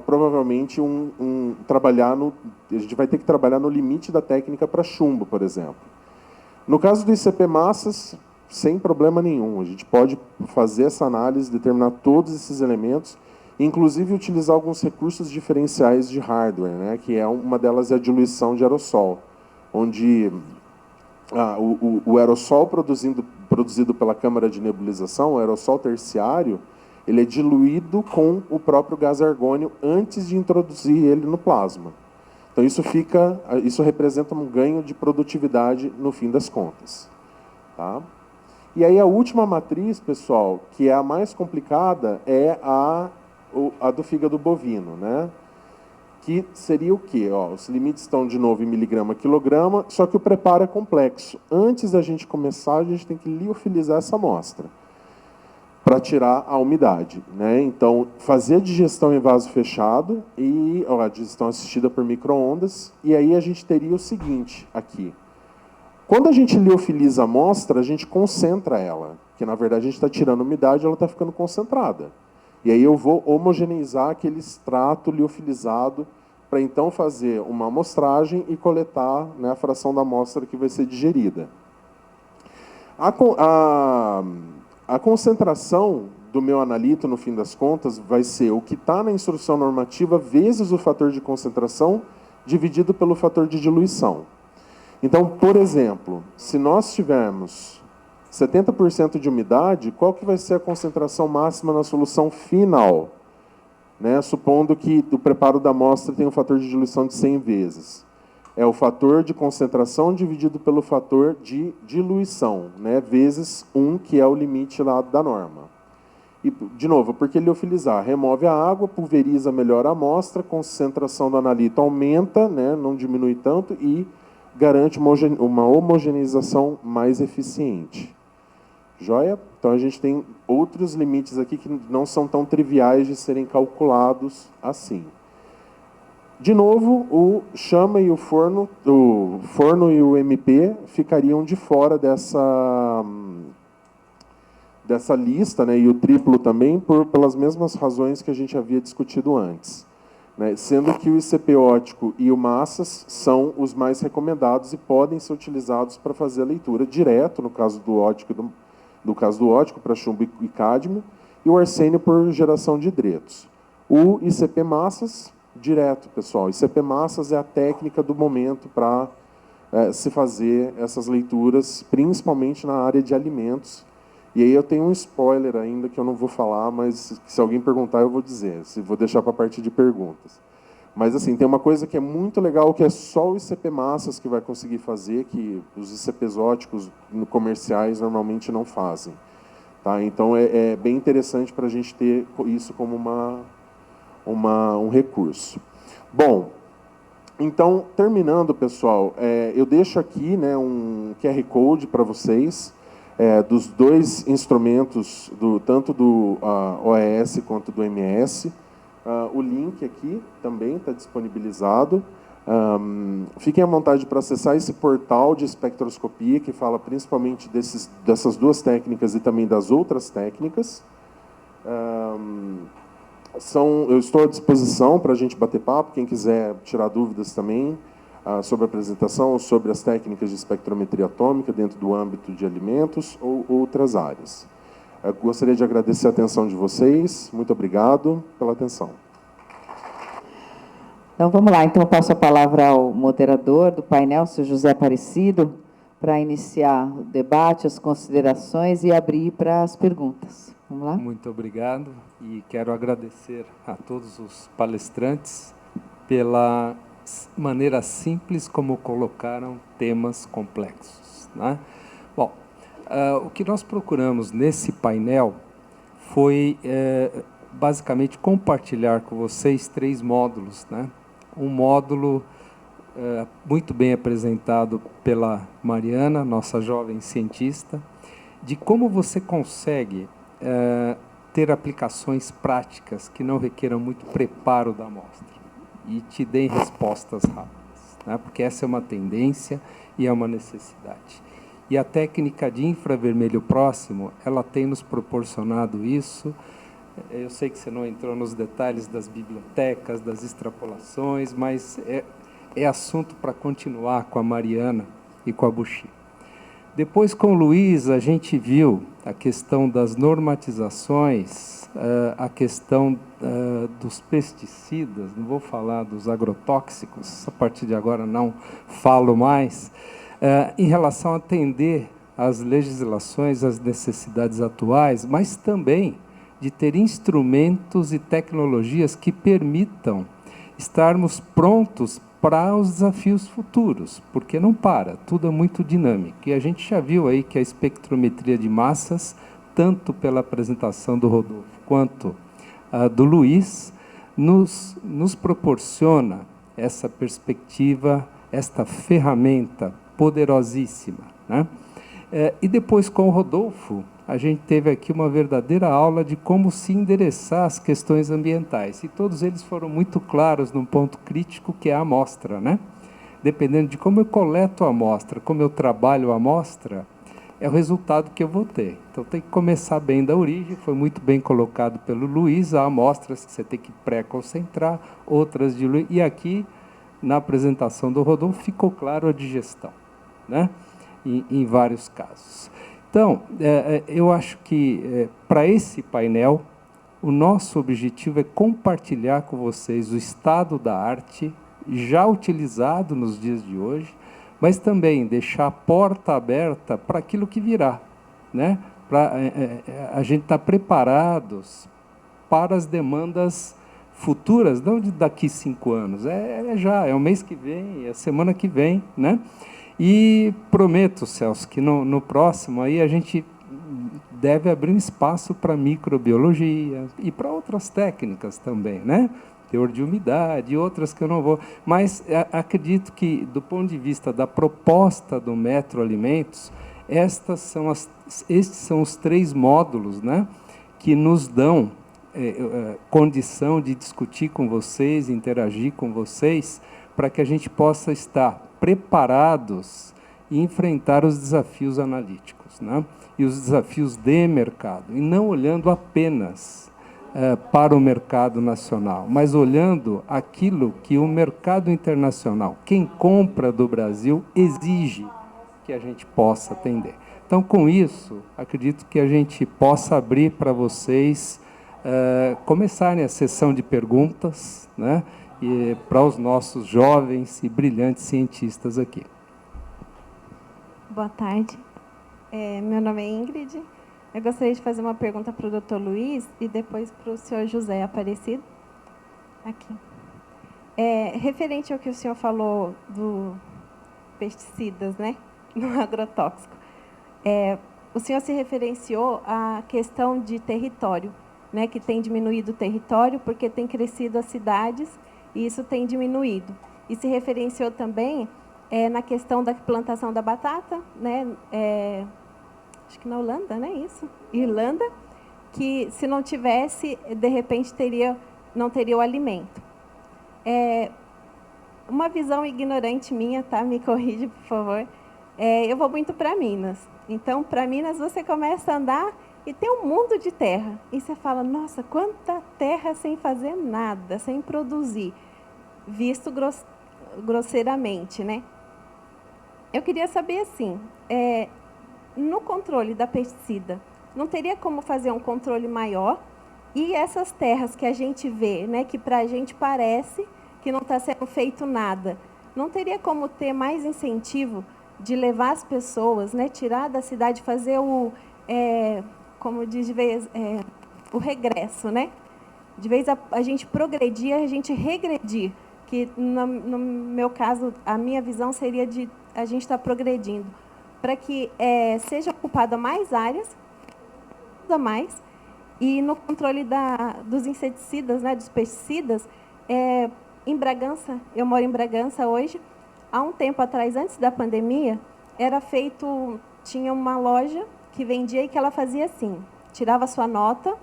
Speaker 5: provavelmente a gente vai ter que trabalhar no limite da técnica para chumbo, por exemplo. No caso do ICP massas, sem problema nenhum, a gente pode fazer essa análise, determinar todos esses elementos, inclusive utilizar alguns recursos diferenciais de hardware, né, que uma delas é a diluição de aerossol, onde o aerossol produzido pela câmara de nebulização, o aerossol terciário, ele é diluído com o próprio gás argônio antes de introduzir ele no plasma. Então isso representa um ganho de produtividade no fim das contas. Tá? E aí a última matriz, pessoal, que é a mais complicada, é a do fígado bovino, né? Que seria o quê? Ó, os limites estão de novo em miligrama quilograma, só que o preparo é complexo. Antes da gente começar, a gente tem que liofilizar essa amostra para tirar a umidade, né? Então, fazer a digestão em vaso fechado e a digestão assistida por micro-ondas, e aí a gente teria o seguinte aqui. Quando a gente liofiliza a amostra, a gente concentra ela, que na verdade a gente está tirando umidade e ela está ficando concentrada. E aí eu vou homogeneizar aquele extrato liofilizado para então fazer uma amostragem e coletar, né, a fração da amostra que vai ser digerida. A concentração do meu analito, no fim das contas, vai ser o que está na instrução normativa vezes o fator de concentração dividido pelo fator de diluição. Então, por exemplo, se nós tivermos 70% de umidade, qual que vai ser a concentração máxima na solução final? Né? Supondo que o preparo da amostra tem um fator de diluição de 100 vezes. É o fator de concentração dividido pelo fator de diluição, né? Vezes 1, que é o limite lá da norma. E, de novo, porque liofilizar? Remove a água, pulveriza melhor a amostra, a concentração do analito aumenta, né? Não diminui tanto, e garante uma homogeneização mais eficiente. Joia? Então, a gente tem outros limites aqui que não são tão triviais de serem calculados assim. De novo, o chama e o forno e o MP ficariam de fora dessa lista, né, e o triplo também, pelas mesmas razões que a gente havia discutido antes. Né, sendo que o ICP ótico e o massas são os mais recomendados e podem ser utilizados para fazer a leitura direto, no caso do ótico para chumbo e cádmio, e o arsênio por geração de hidretos. O ICP massas, direto, pessoal. ICP massas é a técnica do momento para se fazer essas leituras, principalmente na área de alimentos. E aí eu tenho um spoiler ainda que eu não vou falar, mas se alguém perguntar eu vou dizer, vou deixar para a parte de perguntas. Mas assim, tem uma coisa que é muito legal, que é só o ICP massas que vai conseguir fazer, que os ICPs óticos comerciais normalmente não fazem. Tá? Então é bem interessante para a gente ter isso como um recurso. Bom, então, terminando, pessoal, eu deixo aqui, né, um QR Code para vocês, dos dois instrumentos, tanto do OES quanto do MS. O link aqui também está disponibilizado. Fiquem à vontade para acessar esse portal de espectroscopia, que fala principalmente dessas duas técnicas e também das outras técnicas. Eu estou à disposição para a gente bater papo, quem quiser tirar dúvidas também sobre a apresentação ou sobre as técnicas de espectrometria atômica dentro do âmbito de alimentos ou outras áreas. Eu gostaria de agradecer a atenção de vocês. Muito obrigado pela atenção.
Speaker 1: Então, vamos lá. Então, eu passo a palavra ao moderador do painel, o senhor José Aparecido, para iniciar o debate, as considerações e abrir para as perguntas. Vamos lá?
Speaker 6: Muito obrigado e quero agradecer a todos os palestrantes pela maneira simples como colocaram temas complexos, né? Bom, o que nós procuramos nesse painel foi basicamente compartilhar com vocês 3 módulos, né? Um módulo muito bem apresentado pela Mariana, nossa jovem cientista, de como você consegue ter aplicações práticas que não requeram muito preparo da amostra e te deem respostas rápidas, né? Porque essa é uma tendência e é uma necessidade. E a técnica de infravermelho próximo, ela tem nos proporcionado isso. Eu sei que você não entrou nos detalhes das bibliotecas, das extrapolações, mas é assunto para continuar com a Mariana e com a Buxi. Depois, com o Luiz, a gente viu a questão das normatizações, a questão dos pesticidas, não vou falar dos agrotóxicos, a partir de agora não falo mais, em relação a atender às legislações, às necessidades atuais, mas também de ter instrumentos e tecnologias que permitam estarmos prontos para os desafios futuros, porque não para, tudo é muito dinâmico. E a gente já viu aí que a espectrometria de massas, tanto pela apresentação do Rodolfo quanto do Luiz, nos proporciona essa perspectiva, esta ferramenta poderosíssima, né? E depois, com o Rodolfo, a gente teve aqui uma verdadeira aula de como se endereçar as questões ambientais. E todos eles foram muito claros num ponto crítico, que é a amostra, né? Dependendo de como eu coleto a amostra, como eu trabalho a amostra, é o resultado que eu vou ter. Então, tem que começar bem da origem. Foi muito bem colocado pelo Luiz. Há amostras que você tem que pré-concentrar, outras diluir. E aqui, na apresentação do Rodolfo, ficou claro a digestão, né? Em vários casos. Então, eu acho que, para esse painel, o nosso objetivo é compartilhar com vocês o estado da arte, já utilizado nos dias de hoje, mas também deixar a porta aberta para aquilo que virá, né? Para a gente estar preparados para as demandas futuras, não de daqui 5 anos, já, é o mês que vem, é a semana que vem, né? E prometo, Celso, que no próximo aí a gente deve abrir um espaço para microbiologia e para outras técnicas também, né? Teor de umidade e outras que eu não vou... Mas acredito que, do ponto de vista da proposta do Metro Alimentos, estes são os 3 módulos, né, que nos dão condição de discutir com vocês, interagir com vocês, para que a gente possa estar preparados e enfrentar os desafios analíticos, né? E os desafios de mercado, e não olhando apenas para o mercado nacional, mas olhando aquilo que o mercado internacional, quem compra do Brasil, exige que a gente possa atender. Então, com isso, acredito que a gente possa abrir para vocês começarem a sessão de perguntas, né? E para os nossos jovens e brilhantes cientistas aqui.
Speaker 7: Boa tarde. Meu nome é Ingrid. Eu gostaria de fazer uma pergunta para o Dr. Luiz e depois para o senhor José Aparecido. Aqui. Referente ao que o senhor falou do pesticidas, né, no agrotóxico, o senhor se referenciou à questão de território, né, que tem diminuído o território porque tem crescido as cidades e isso tem diminuído. E se referenciou também na questão da plantação da batata, né, acho que na Holanda, né, isso? Irlanda, que se não tivesse, de repente não teria o alimento. Uma visão ignorante minha, tá? Me corrige, por favor. Eu vou muito para Minas. Então, para Minas, você começa a andar e tem um mundo de terra. E você fala, nossa, quanta terra sem fazer nada, sem produzir, visto grosseiramente, né? Eu queria saber, assim, no controle da pesticida, não teria como fazer um controle maior? E essas terras que a gente vê, né, que para a gente parece que não está sendo feito nada, não teria como ter mais incentivo de levar as pessoas, né, tirar da cidade, fazer como diz de vez, o regresso, né? De vez a gente progredir, a gente regredir, que no meu caso, a minha visão seria de a gente estar progredindo, para que seja ocupada mais áreas, mais, e no controle dos inseticidas, né, dos pesticidas, em Bragança, eu moro em Bragança hoje, há um tempo atrás, antes da pandemia, tinha uma loja que vendia e que ela fazia assim, tirava sua nota,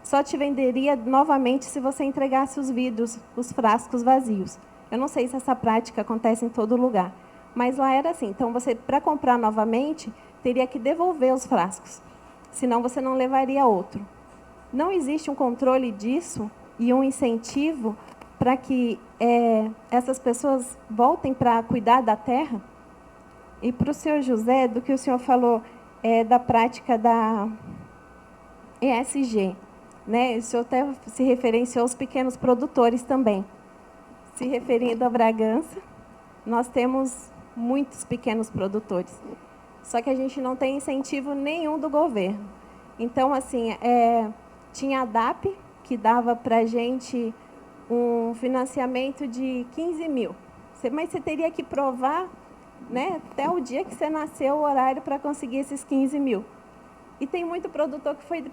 Speaker 7: só te venderia novamente se você entregasse os vidros, os frascos vazios. Eu não sei se essa prática acontece em todo lugar, mas lá era assim. Então, você, para comprar novamente, teria que devolver os frascos, senão você não levaria outro. Não existe um controle disso e um incentivo para que essas pessoas voltem para cuidar da terra? E para o senhor José, do que o senhor falou da prática da ESG, né? O senhor até se referenciou aos pequenos produtores também. Se referindo a Bragança, nós temos muitos pequenos produtores, só que a gente não tem incentivo nenhum do governo. Então, assim, tinha a DAP, que dava para a gente um financiamento de 15 mil. Mas você teria que provar, né, até o dia que você nasceu, o horário para conseguir esses 15 mil. E tem muito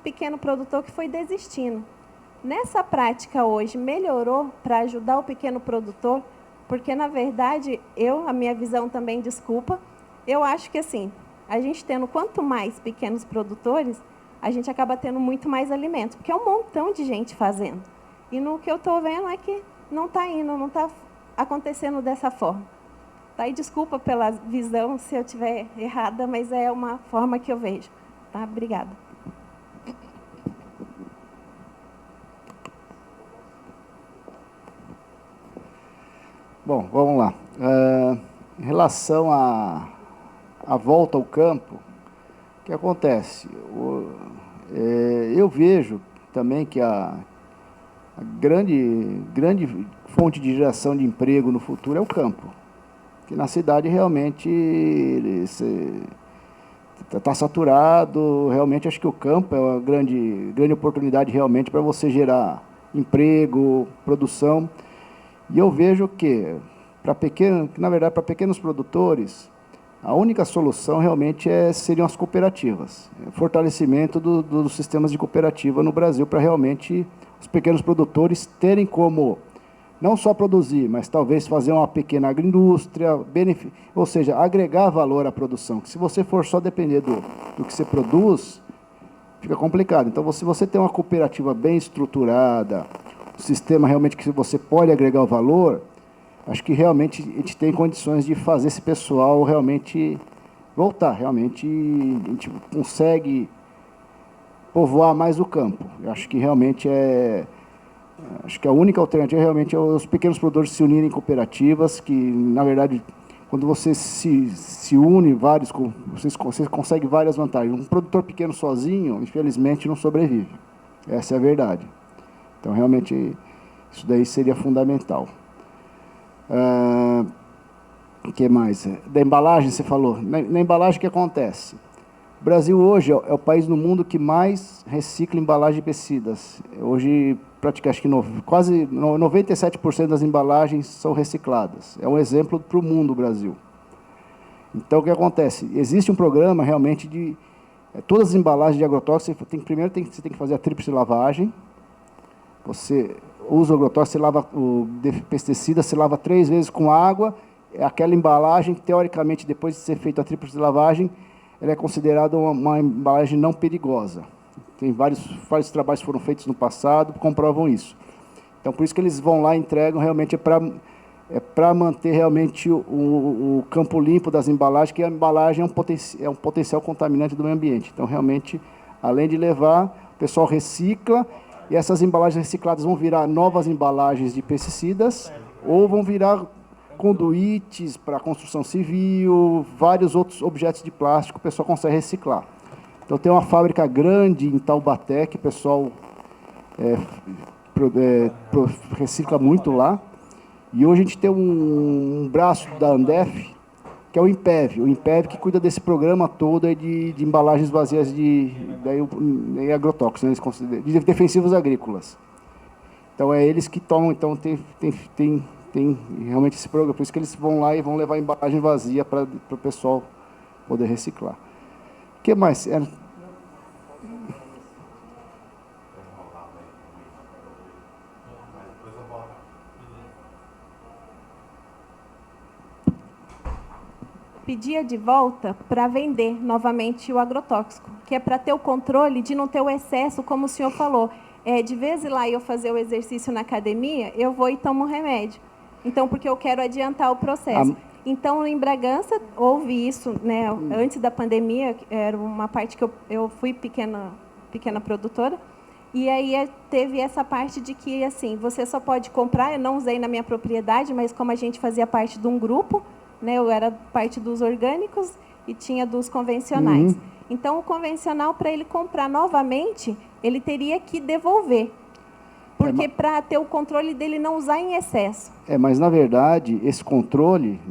Speaker 7: pequeno produtor que foi desistindo. Nessa prática hoje, melhorou para ajudar o pequeno produtor? Porque, na verdade, a minha visão também, desculpa, eu acho que, assim, a gente tendo quanto mais pequenos produtores, a gente acaba tendo muito mais alimento, porque é um montão de gente fazendo. E no que eu estou vendo é que não está indo, não está acontecendo dessa forma. Tá? E desculpa pela visão, se eu estiver errada, mas é uma forma que eu vejo. Tá? Obrigada.
Speaker 3: Bom, vamos lá. Em relação à volta ao campo, o que acontece? Eu vejo também que a grande fonte de geração de emprego no futuro é o campo. Que na cidade realmente está saturado. Realmente acho que o campo é uma grande oportunidade realmente para você gerar emprego, produção. E eu vejo que, na verdade, para pequenos produtores, a única solução realmente seriam as cooperativas. Fortalecimento dos sistemas de cooperativa no Brasil para realmente os pequenos produtores terem como não só produzir, mas talvez fazer uma pequena agroindústria, ou seja, agregar valor à produção. Que se você for só depender do que você produz, fica complicado. Então, se você tem uma cooperativa bem estruturada, um sistema realmente que você pode agregar o valor, acho que realmente a gente tem condições de fazer esse pessoal realmente voltar. Realmente a gente consegue povoar mais o campo. Eu acho que realmente acho que a única alternativa realmente é os pequenos produtores se unirem em cooperativas, que, na verdade, quando você se une vários, você consegue várias vantagens. Um produtor pequeno sozinho, infelizmente, não sobrevive. Essa é a verdade. Então, realmente, isso daí seria fundamental. O que mais? Da embalagem, você falou. Na embalagem, o que acontece? O Brasil hoje é o país no mundo que mais recicla embalagem de pesticidas. Hoje, praticamente, acho que quase 97% das embalagens são recicladas. É um exemplo para o mundo, o Brasil. Então, o que acontece? Existe um programa realmente de... todas as embalagens de agrotóxicos, primeiro você tem que fazer a tríplice lavagem. Você usa o agrotóxico, você lava o pesticida, você lava 3 vezes com água. Aquela embalagem, teoricamente, depois de ser feita a tríplice lavagem, ela é considerada uma embalagem não perigosa. Tem vários trabalhos que foram feitos no passado que comprovam isso. Então, por isso que eles vão lá e entregam, realmente para manter realmente o campo limpo das embalagens, que a embalagem é um potencial contaminante do meio ambiente. Então, realmente, Além de levar, o pessoal recicla, e essas embalagens recicladas vão virar novas embalagens de pesticidas, ou vão virar conduítes para construção civil, vários outros objetos de plástico que o pessoal consegue reciclar. Então, tem uma fábrica grande em Taubaté, que o pessoal recicla muito lá. E hoje a gente tem um braço da Andef, que é o IMPEV que cuida desse programa todo aí de embalagens vazias de agrotóxicos, né, de defensivos agrícolas. Então, é eles que tomam, então tem realmente esse programa, por isso que eles vão lá e vão levar a embalagem vazia para o pessoal poder reciclar. O que mais?
Speaker 7: Pedia de volta para vender novamente o agrotóxico, que é para ter o controle de não ter o excesso, como o senhor falou. De vez em lá eu fazer o exercício na academia, eu vou e tomo um remédio. Então, porque eu quero adiantar o processo. Então, em Bragança, houve isso, né, antes da pandemia, era uma parte que eu fui pequena produtora, e aí teve essa parte de que, assim, você só pode comprar, eu não usei na minha propriedade, mas como a gente fazia parte de um grupo, né, eu era parte dos orgânicos e tinha dos convencionais. Então, o convencional, para ele comprar novamente, ele teria que devolver. Porque para ter o controle dele não usar em excesso.
Speaker 3: Mas, na verdade, esse controle,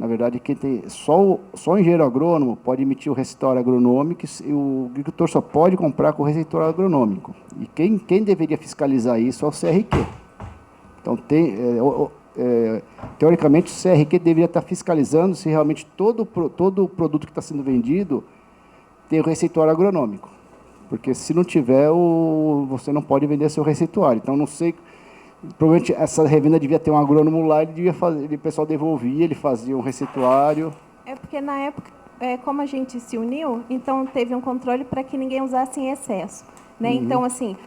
Speaker 3: quem tem, só o engenheiro agrônomo pode emitir o receituário agronômico e o agricultor só pode comprar com o receituário agronômico. E quem deveria fiscalizar isso é o CRQ. Então, teoricamente, o CRQ deveria estar fiscalizando se realmente todo o produto que está sendo vendido tem o receituário agronômico. Porque se não tiver, você não pode vender seu receituário. Então, não sei, provavelmente essa revenda devia ter um agrônomo lá, o pessoal devolvia, ele fazia um receituário.
Speaker 7: Porque na época, como a gente se uniu, então teve um controle para que ninguém usasse em excesso. Né? Então, assim,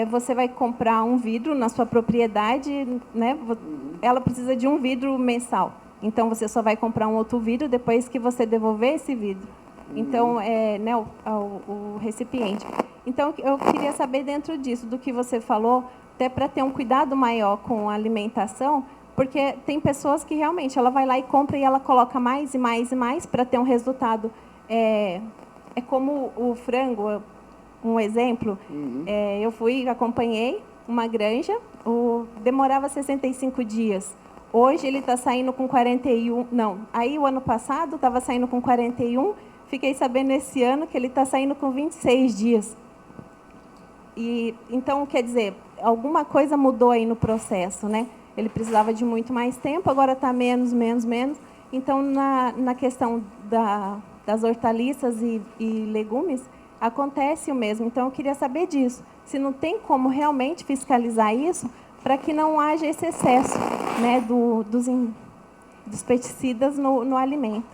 Speaker 7: você vai comprar um vidro na sua propriedade, né? Ela precisa de um vidro mensal. Então, você só vai comprar um outro vidro depois que você devolver esse vidro. Então, né, o recipiente. Então, eu queria saber dentro disso, do que você falou, até para ter um cuidado maior com a alimentação, porque tem pessoas que realmente ela vai lá e compra e ela coloca mais e mais e mais para ter um resultado. É como o frango, um exemplo. Eu acompanhei uma granja, demorava 65 dias. Hoje ele está saindo com 41. Não, aí o ano passado estava saindo com 41. Fiquei sabendo esse ano que ele está saindo com 26 dias. E, então, quer dizer, alguma coisa mudou aí no processo, né? Ele precisava de muito mais tempo, agora está menos. Então, na questão das hortaliças e legumes, acontece o mesmo. Então, eu queria saber disso. Se não tem como realmente fiscalizar isso, para que não haja esse excesso, né, dos pesticidas no alimento.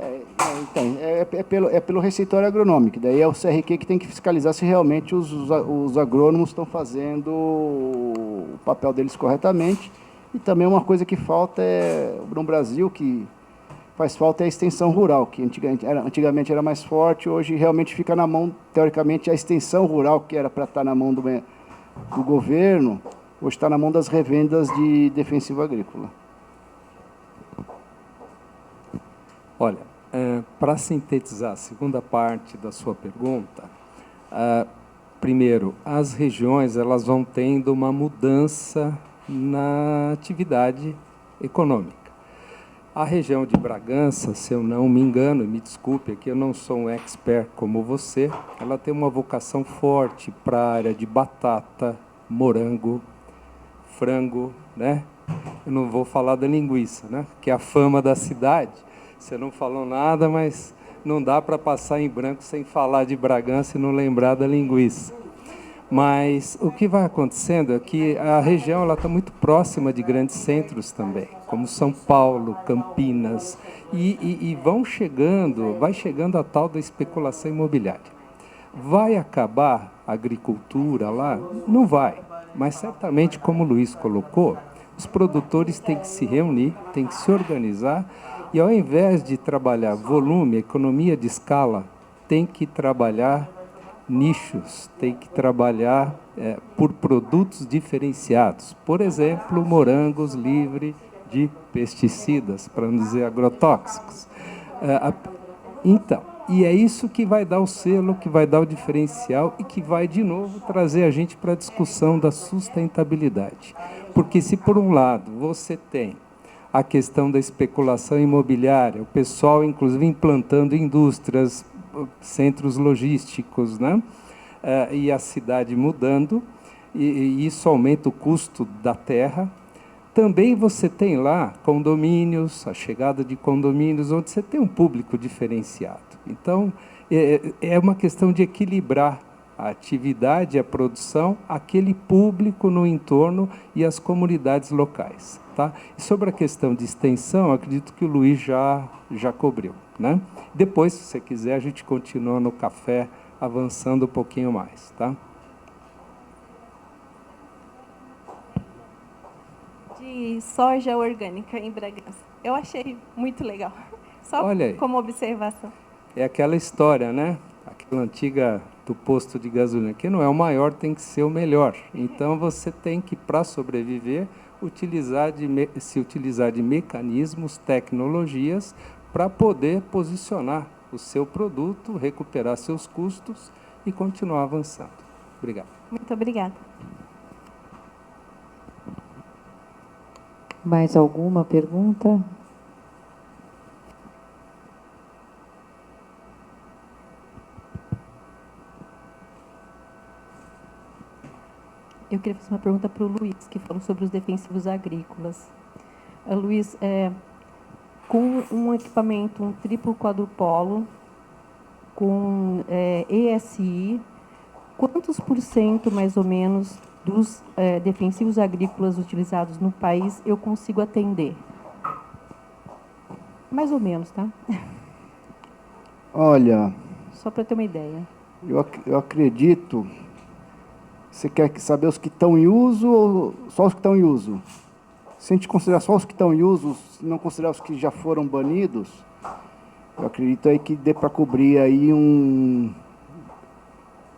Speaker 3: Pelo receituário agronômico. Daí é o CRQ que tem que fiscalizar se realmente os agrônomos estão fazendo o papel deles corretamente. E também uma coisa que falta no Brasil, que faz falta, é a extensão rural, que antigamente era mais forte, hoje realmente fica na mão, teoricamente, a extensão rural, que era para estar na mão do governo, hoje está na mão das revendas de defensivo agrícola.
Speaker 6: Olha, para sintetizar a segunda parte da sua pergunta, primeiro, as regiões elas vão tendo uma mudança na atividade econômica. A região de Bragança, se eu não me engano, me desculpe, aqui eu não sou um expert como você, ela tem uma vocação forte para a área de batata, morango, frango, né? Eu não vou falar da linguiça, né? Que é a fama da cidade. Você não falou nada, mas não dá para passar em branco sem falar de Bragança e não lembrar da linguiça. Mas o que vai acontecendo é que a região está muito próxima de grandes centros também, como São Paulo, Campinas, e vai chegando a tal da especulação imobiliária. Vai acabar a agricultura lá? Não vai, mas certamente, como o Luiz colocou, os produtores têm que se reunir, têm que se organizar, e ao invés de trabalhar volume, economia de escala, tem que trabalhar nichos, tem que trabalhar por produtos diferenciados. Por exemplo, morangos livre de pesticidas, para não dizer agrotóxicos. Então, e é isso que vai dar o selo, que vai dar o diferencial e que vai, de novo, trazer a gente para a discussão da sustentabilidade. Porque se, por um lado, você tem a questão da especulação imobiliária, o pessoal, inclusive, implantando indústrias, centros logísticos, né? E a cidade mudando, e isso aumenta o custo da terra. Também você tem lá condomínios, a chegada de condomínios, onde você tem um público diferenciado. Então, é uma questão de equilibrar a atividade, a produção, aquele público no entorno e as comunidades locais. Tá? E sobre a questão de extensão, acredito que o Luiz já cobriu. Né? Depois, se você quiser, a gente continua no café, avançando um pouquinho mais. Tá?
Speaker 7: De soja orgânica em Bragança. Eu achei muito legal. Só como observação.
Speaker 6: É aquela história, né? Aquela antiga do posto de gasolina, que não é o maior, tem que ser o melhor. Então, você tem que, para sobreviver, se utilizar de mecanismos, tecnologias, para poder posicionar o seu produto, recuperar seus custos e continuar avançando. Obrigado.
Speaker 7: Muito obrigada.
Speaker 1: Mais alguma pergunta?
Speaker 8: Eu queria fazer uma pergunta para o Luiz, que falou sobre os defensivos agrícolas. Luiz, com um equipamento, um triplo quadrupolo, com ESI, quantos % mais ou menos dos defensivos agrícolas utilizados no país eu consigo atender? Mais ou menos, tá?
Speaker 3: Olha...
Speaker 8: Só para ter uma ideia.
Speaker 3: Eu acredito... Você quer saber os que estão em uso ou só os que estão em uso? Se a gente considerar só os que estão em uso, não considerar os que já foram banidos, eu acredito aí que dê para cobrir aí uns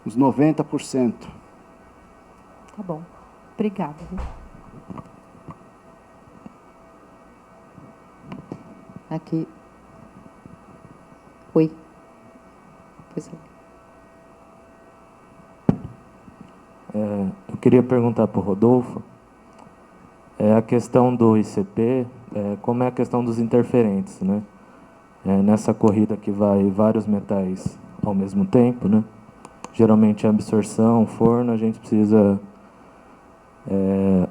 Speaker 3: 90%.
Speaker 8: Tá bom. Obrigada.
Speaker 1: Aqui. Oi. Pois é.
Speaker 9: Eu queria perguntar para o Rodolfo a questão do ICP, como é a questão dos interferentes, né? Nessa corrida que vai vários metais ao mesmo tempo, né? Geralmente a absorção, forno, a gente precisa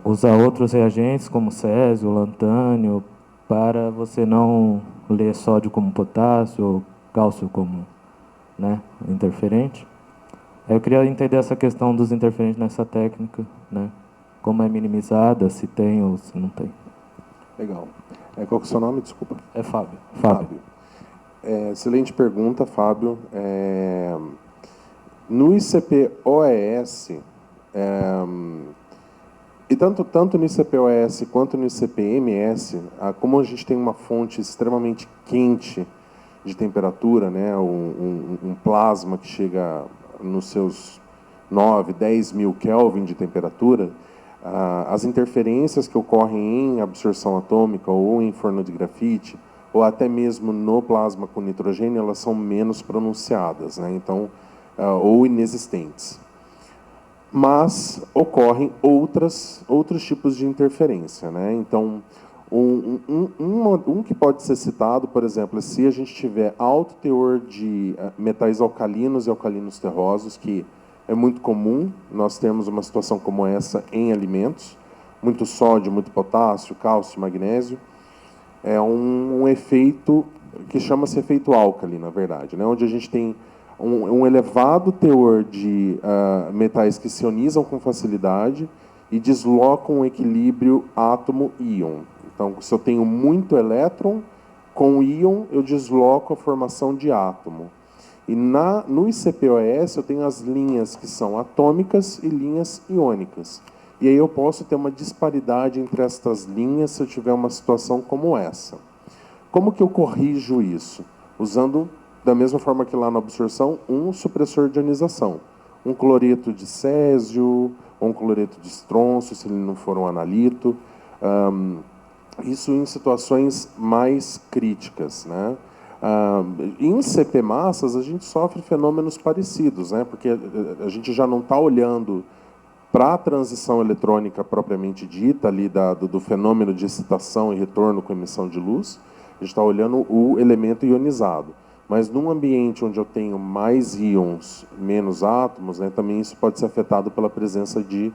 Speaker 9: usar outros reagentes como césio, lantânio, para você não ler sódio como potássio ou cálcio como, né, interferente. Eu queria entender essa questão dos interferentes nessa técnica, né? Como é minimizada, se tem ou se não tem.
Speaker 5: Legal. Qual que é o seu nome, desculpa?
Speaker 9: É Fábio.
Speaker 5: Fábio. Excelente pergunta, Fábio. No ICP-OES, e tanto no ICP-OES quanto no ICP-MS, como a gente tem uma fonte extremamente quente de temperatura, né, um plasma que chega nos seus 9, 10 mil Kelvin de temperatura, as interferências que ocorrem em absorção atômica ou em forno de grafite, ou até mesmo no plasma com nitrogênio, elas são menos pronunciadas, né? Então, ou inexistentes. Mas ocorrem outros tipos de interferência, né? Então, um que pode ser citado, por exemplo, se a gente tiver alto teor de metais alcalinos e alcalinos terrosos, que é muito comum nós termos uma situação como essa em alimentos, muito sódio, muito potássio, cálcio, magnésio, é um efeito que chama-se efeito álcali, na verdade, né? Onde a gente tem um elevado teor de metais que se ionizam com facilidade e deslocam o equilíbrio átomo-íon. Então, se eu tenho muito elétron, com íon eu desloco a formação de átomo. E no ICP-OES eu tenho as linhas que são atômicas e linhas iônicas. E aí eu posso ter uma disparidade entre estas linhas se eu tiver uma situação como essa. Como que eu corrijo isso? Usando da mesma forma que lá na absorção, um supressor de ionização. Um cloreto de césio, ou um cloreto de estrôncio, se ele não for um analito. Isso em situações mais críticas, né? Em CP massas, a gente sofre fenômenos parecidos, né? Porque a gente já não está olhando para a transição eletrônica propriamente dita, ali do fenômeno de excitação e retorno com emissão de luz, a gente está olhando o elemento ionizado. Mas num ambiente onde eu tenho mais íons, menos átomos, né, também isso pode ser afetado pela presença de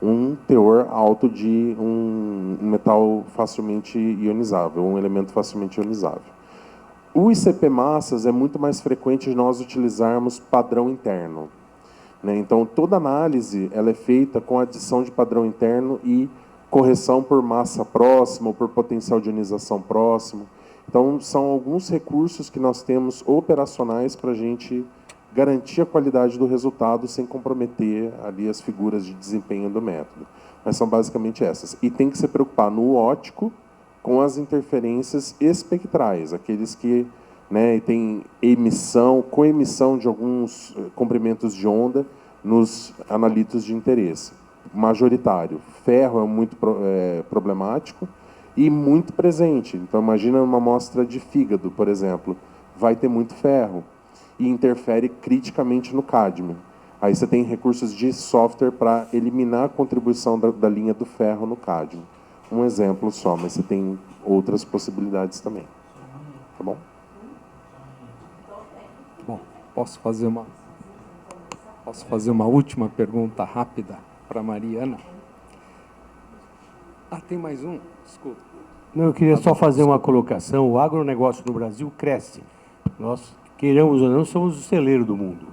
Speaker 5: um teor alto de um metal facilmente ionizável, um elemento facilmente ionizável. O ICP massas é muito mais frequente de nós utilizarmos padrão interno, né? Então, toda análise ela é feita com adição de padrão interno e correção por massa próxima ou por potencial de ionização próximo. Então, são alguns recursos que nós temos operacionais para a gente garantir a qualidade do resultado sem comprometer ali as figuras de desempenho do método. Mas são basicamente essas. E tem que se preocupar no óptico com as interferências espectrais, aqueles que, né, tem emissão, coemissão de alguns comprimentos de onda nos analitos de interesse. Majoritário. Ferro é muito problemático e muito presente. Então, imagina uma amostra de fígado, por exemplo, vai ter muito ferro e interfere criticamente no cádmio. Aí você tem recursos de software para eliminar a contribuição da linha do ferro no cádmio. Um exemplo só, mas você tem outras possibilidades também. Tá bom?
Speaker 6: Bom, posso fazer uma última pergunta rápida para a Mariana? Tem mais um? Desculpa.
Speaker 10: Não, eu queria só fazer uma colocação. O agronegócio no Brasil cresce. Nós, queiramos ou não, somos o celeiro do mundo.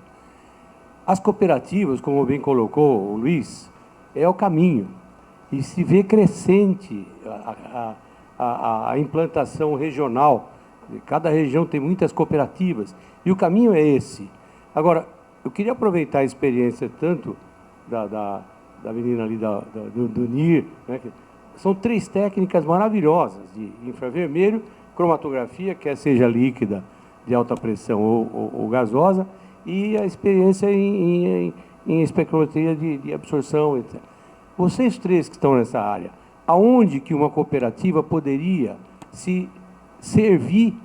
Speaker 10: As cooperativas, como bem colocou o Luiz, é o caminho. E se vê crescente a implantação regional. Cada região tem muitas cooperativas. E o caminho é esse. Agora, eu queria aproveitar a experiência tanto da menina ali do NIR, né, que são 3 técnicas maravilhosas de infravermelho, cromatografia, quer seja líquida, de alta pressão ou gasosa, e a experiência em espectrometria de absorção, etc. Vocês 3 que estão nessa área, aonde que uma cooperativa poderia se servir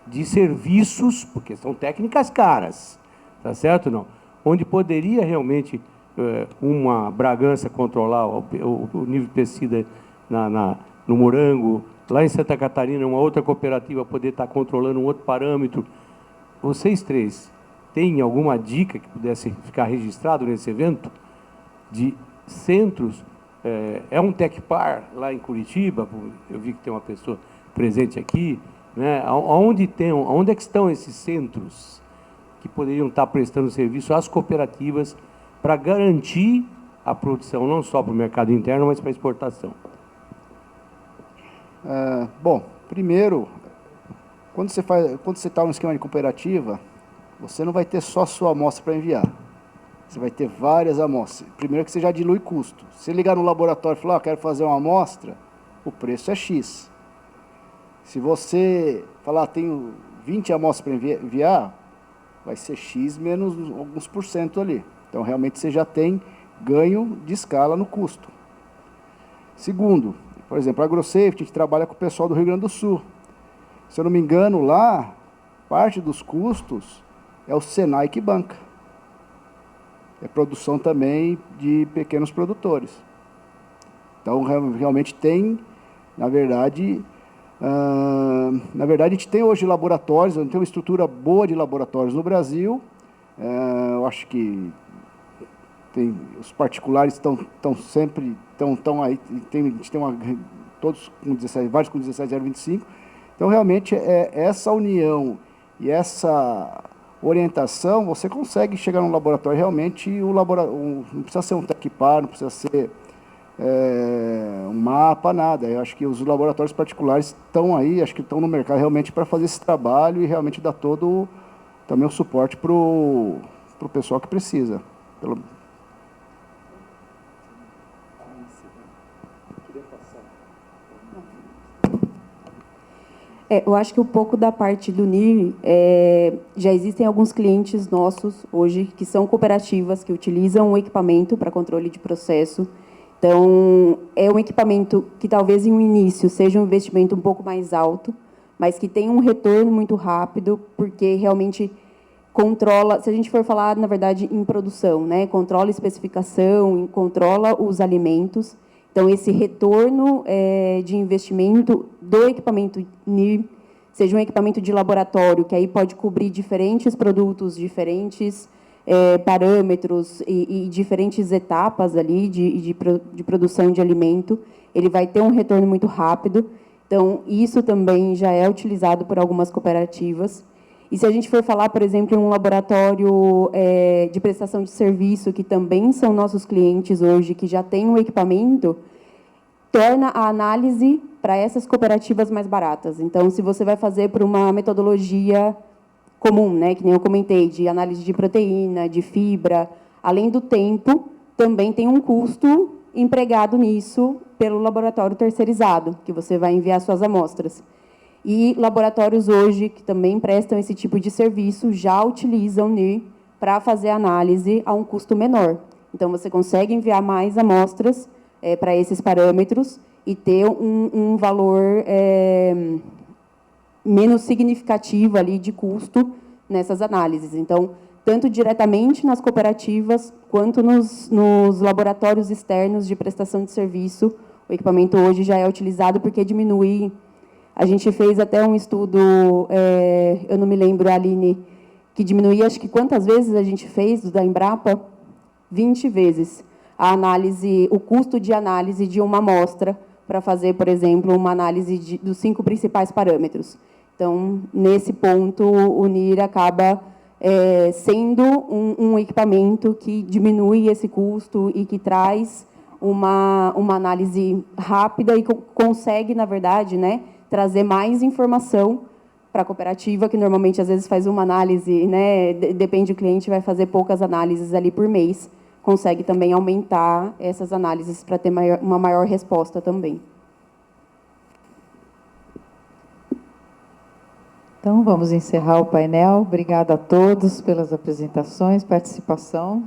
Speaker 10: de serviços, porque são técnicas caras, tá certo ou não? Onde poderia realmente uma Bragança controlar o nível de pesticida no morango, lá em Santa Catarina, uma outra cooperativa poder estar controlando um outro parâmetro. Vocês 3 têm alguma dica que pudesse ficar registrado nesse evento? De centros, é um Tecpar lá em Curitiba, eu vi que tem uma pessoa presente aqui, né? Onde é que estão esses centros que poderiam estar prestando serviço às cooperativas para garantir a produção, não só para o mercado interno, mas para a exportação?
Speaker 3: Bom, primeiro, quando você está no esquema de cooperativa, você não vai ter só a sua amostra para enviar. Você vai ter várias amostras. Primeiro que você já dilui custo. Se ligar no laboratório e falar, quero fazer uma amostra, o preço é X. Se você falar, tenho 20 amostras para enviar, vai ser X menos alguns % ali. Então, realmente, você já tem ganho de escala no custo. Segundo, por exemplo, a AgroSafety, a gente trabalha com o pessoal do Rio Grande do Sul. Se eu não me engano, lá, parte dos custos é o Senai que banca. É produção também de pequenos produtores. Então, realmente tem, na verdade, a gente tem hoje laboratórios, tem uma estrutura boa de laboratórios no Brasil. Eu acho que os particulares estão sempre aí, a gente tem todos com 17, vários com 17,025. Então, realmente, essa união e essa orientação, você consegue chegar num laboratório, realmente, não precisa ser um Tecpar, não precisa ser um mapa, nada. Eu acho que os laboratórios particulares estão aí, acho que estão no mercado realmente para fazer esse trabalho e realmente dar todo também o suporte para o pessoal que precisa.
Speaker 2: Eu acho que um pouco da parte do NIR, já existem alguns clientes nossos hoje que são cooperativas que utilizam o equipamento para controle de processo. Então, é um equipamento que talvez em um início seja um investimento um pouco mais alto, mas que tem um retorno muito rápido, porque realmente controla, se a gente for falar, na verdade, em produção, né? Controla a especificação, controla os alimentos. Então, esse retorno de investimento do equipamento NIR, seja um equipamento de laboratório, que aí pode cobrir diferentes produtos, diferentes parâmetros e diferentes etapas ali de produção de alimento, ele vai ter um retorno muito rápido. Então, isso também já é utilizado por algumas cooperativas. E se a gente for falar, por exemplo, em um laboratório de prestação de serviço, que também são nossos clientes hoje, que já tem um equipamento, torna a análise para essas cooperativas mais baratas. Então, se você vai fazer por uma metodologia comum, né, que nem eu comentei, de análise de proteína, de fibra, além do tempo, também tem um custo empregado nisso pelo laboratório terceirizado, que você vai enviar suas amostras. E laboratórios hoje, que também prestam esse tipo de serviço, já utilizam o NIR para fazer análise a um custo menor. Então, você consegue enviar mais amostras para esses parâmetros e ter um valor menos significativo ali de custo nessas análises. Então, tanto diretamente nas cooperativas, quanto nos laboratórios externos de prestação de serviço, o equipamento hoje já é utilizado porque diminui. A gente fez até um estudo, eu não me lembro, Aline, que diminuía, acho que quantas vezes a gente fez da Embrapa? 20 vezes. A análise, o custo de análise de uma amostra para fazer, por exemplo, uma análise dos 5 principais parâmetros. Então, nesse ponto, o NIR acaba sendo um equipamento que diminui esse custo e que traz uma análise rápida e consegue, na verdade, né, trazer mais informação para a cooperativa, que normalmente, às vezes, faz uma análise, né, depende do cliente, vai fazer poucas análises ali por mês, consegue também aumentar essas análises para ter uma maior resposta também.
Speaker 1: Então, vamos encerrar o painel. Obrigada a todos pelas apresentações, participação.